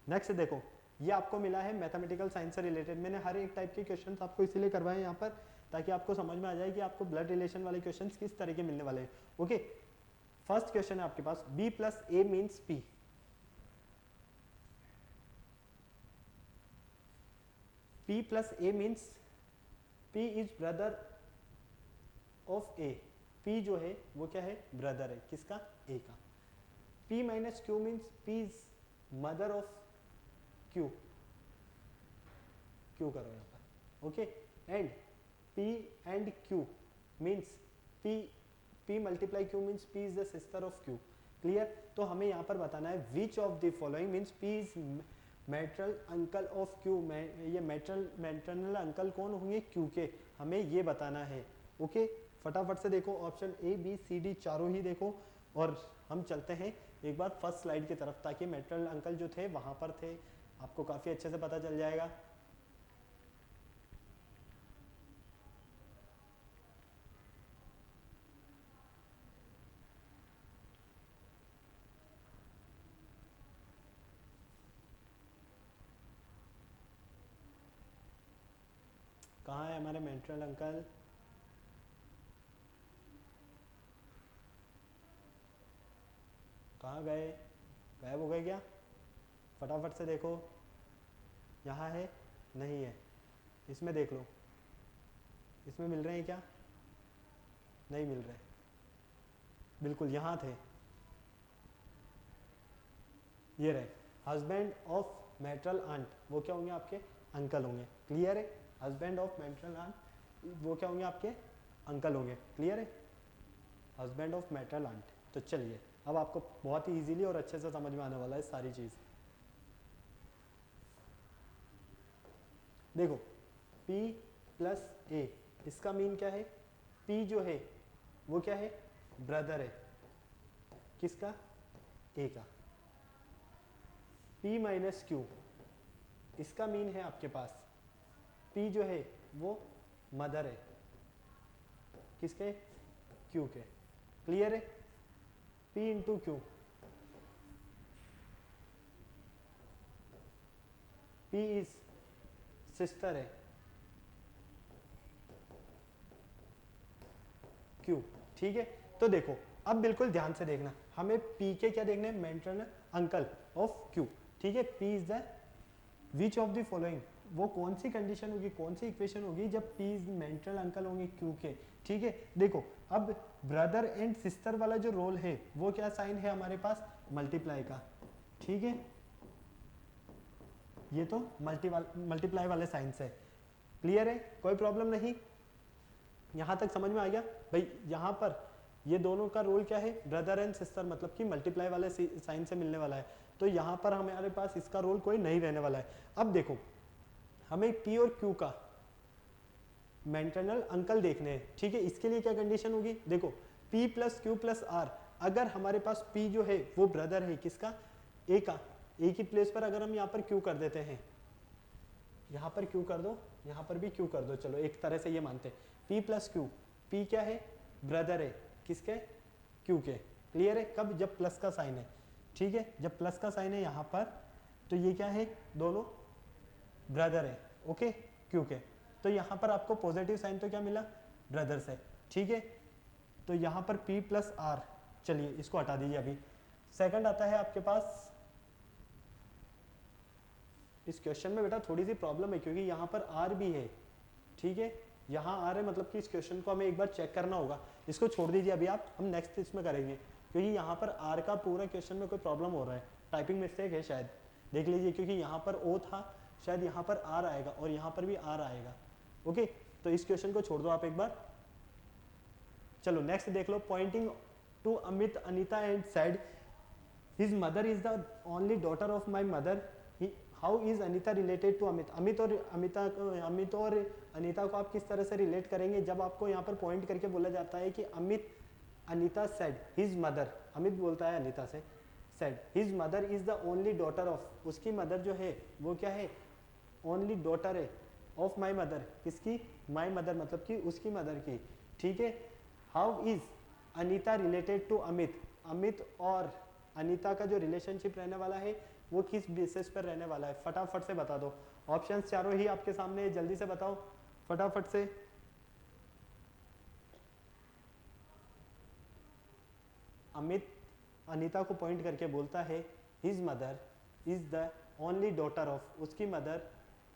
नेक्स्ट देखो, ये आपको मिला है मैथमेटिकल साइंस से रिलेटेड। मैंने हर एक टाइप के क्वेश्चंस आपको इसीलिए करवाए यहाँ पर ताकि आपको समझ में आ जाए कि आपको ब्लड रिलेशन वाले क्वेश्चंस किस तरह के मिलने वाले हैं। ओके, फर्स्ट क्वेश्चन है आपके पास, b plus A means p। p plus A means p is brother of a। p जो है वो क्या है, ब्रदर है किसका, a का। p minus Q means p is mother of q। q करो यहाँ पर, okay. And p and q means p multiply q means p is the sister of q। Clear. तो हमें यहाँ पर बताना है which of the following means p is material uncle of q। ये मैटरनल अंकल कौन होंगे, q के, हमें ये बताना है। ओके, फटाफट से देखो option A B C D चारों ही देखो और हम चलते हैं एक बार फर्स्ट स्लाइड की तरफ ताकि मैटरनल अंकल जो थे वहां पर थे, आपको काफी अच्छे से पता चल जाएगा। कहाँ है हमारे मैटरनल अंकल, कहाँ गए, गायब हो गए क्या? फटाफट से देखो, यहाँ है, नहीं है, इसमें देख लो, इसमें मिल रहे हैं क्या, नहीं मिल रहे, बिल्कुल यहाँ थे, ये रहे, हस्बैंड ऑफ मैटरल आंट, वो क्या होंगे आपके अंकल होंगे। क्लियर है, हस्बैंड ऑफ मैटरल आंट वो क्या होंगे आपके अंकल होंगे। क्लियर है, हस्बैंड ऑफ मैटरल आंट। तो चलिए अब आपको बहुत ही इजीली और अच्छे से समझ में आने वाला है सारी चीज़। देखो P प्लस ए, इसका मीन क्या है, P जो है वो क्या है, ब्रदर है किसका, A का। P माइनस क्यू, इसका मीन है आपके पास P जो है वो मदर है किसके, Q के। क्लियर है, P into Q, P is sister है Q। ठीक है, तो देखो अब बिल्कुल ध्यान से देखना, हमें P के क्या देखना है, मैटरनल अंकल ऑफ Q। ठीक है, P is the which of the following, वो कौन सी कंडीशन होगी, कौन सी इक्वेशन होगी जब P इज मैटरनल अंकल होंगे Q के। ठीक है, देखो अब ब्रदर एंड सिस्टर वाला जो रोल है वो क्या साइन है हमारे पास, मल्टीप्लाई का। ठीक है, ये तो मल्टीप्लाई वाले साइन से। क्लियर है, कोई प्रॉब्लम नहीं, यहां तक समझ में आ गया भाई। यहां पर ये दोनों का रोल क्या है, ब्रदर एंड सिस्टर, मतलब कि मल्टीप्लाई वाले साइन से मिलने वाला है, तो यहां पर हमारे पास इसका रोल कोई नहीं रहने वाला है। अब देखो हमें P और Q का मैटरनल अंकल देखने हैं। ठीक है, इसके लिए क्या कंडीशन होगी, देखो P plus Q plus R, अगर हमारे पास P जो है वो ब्रदर है किसका, A का, A की प्लेस पर अगर हम यहाँ पर Q कर देते हैं, यहाँ पर Q कर दो, यहाँ पर भी Q कर दो, चलो एक तरह से ये मानते हैं P प्लस क्यू, P क्या है, ब्रदर है किसके, Q के। क्लियर है, कब, जब प्लस का साइन है। ठीक है, जब प्लस का साइन है यहाँ पर, तो ये क्या है, दोनों ब्रदर है, ओके, Q के। तो यहाँ पर आपको पॉजिटिव साइन तो क्या मिला, ब्रदर से। ठीक है, तो यहाँ पर P प्लस आर, चलिए इसको हटा दीजिए अभी। सेकंड आता है आपके पास, इस क्वेश्चन में बेटा थोड़ी सी प्रॉब्लम है क्योंकि यहाँ पर आर भी है। ठीक है, यहाँ आर है, मतलब कि इस क्वेश्चन को हमें एक बार चेक करना होगा, इसको छोड़ दीजिए अभी आप, हम नेक्स्ट इसमें करेंगे क्योंकि यहाँ पर आर का पूरा क्वेश्चन में कोई प्रॉब्लम हो रहा है, टाइपिंग मिस्टेक है शायद, देख लीजिए, क्योंकि यहाँ पर ओ था, शायद यहाँ पर आर आएगा और यहाँ पर भी आर आएगा। ओके, तो इस क्वेश्चन को छोड़ दो आप एक बार। चलो नेक्स्ट देख लो, pointing to Amit Anita and said his mother is the only daughter of my mother, how is Anita related to Amit. Amit और अनीता को आप किस तरह से रिलेट करेंगे, जब आपको यहाँ पर पॉइंट करके बोला जाता है कि Amit Anita said his mother, Amit बोलता है अनीता से, said his mother is the only daughter of, उसकी मदर जो है वो क्या है, ओनली डॉटर है ऑफ माई मदर, किसकी, माई मदर, मतलब कि उसकी मदर की। ठीक है, how is Anita related to Amit, Amit और अनीता का जो रिलेशनशिप रहने वाला है वो किस बेसिस पर रहने वाला है, फटाफट से बता दो। ऑप्शंस चारों ही आपके सामने है, जल्दी से बताओ फटाफट से। अमित अनीता को पॉइंट करके बोलता है his mother is the only daughter of, उसकी mother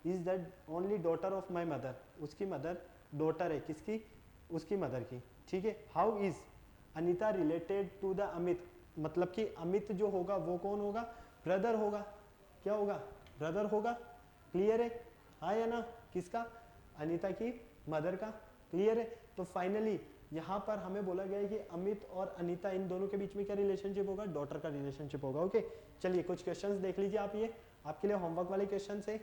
is the only daughter of my mother, उसकी मदर डॉटर है किसकी, उसकी मदर की, ठीक है। How is Anita related to the Amit, मतलब कि अमित जो होगा वो कौन होगा, ब्रदर होगा, क्या होगा, ब्रदर होगा, क्लियर है, हाँ या ना, किसका, अनीता की मदर का, क्लियर है। तो फाइनली यहाँ पर हमें बोला गया है कि अमित और अनीता इन दोनों के बीच में क्या रिलेशनशिप होगा, डॉटर का रिलेशनशिप होगा। ओके चलिए कुछ क्वेश्चंस देख लीजिए आप, ये आपके लिए होमवर्क वाले क्वेश्चन है।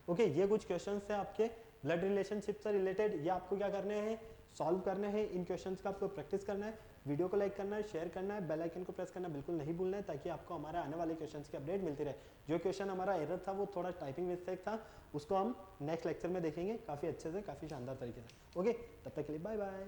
ओके ये कुछ क्वेश्चंस है आपके ब्लड रिलेशनशिप से रिलेटेड, ये आपको क्या करने हैं, सॉल्व करने हैं। इन क्वेश्चंस का आपको प्रैक्टिस करना है, वीडियो को लाइक करना है, शेयर करना है, बेल आइकन को प्रेस करना बिल्कुल नहीं भूलना है, ताकि आपको हमारे आने वाले क्वेश्चंस की अपडेट मिलती रहे। जो क्वेश्चन हमारा एरर था वो थोड़ा टाइपिंग मिस्टेक था, उसको हम नेक्स्ट लेक्चर में देखेंगे काफ़ी अच्छे से, काफ़ी शानदार तरीके से। ओके तब तक के लिए बाय बाय।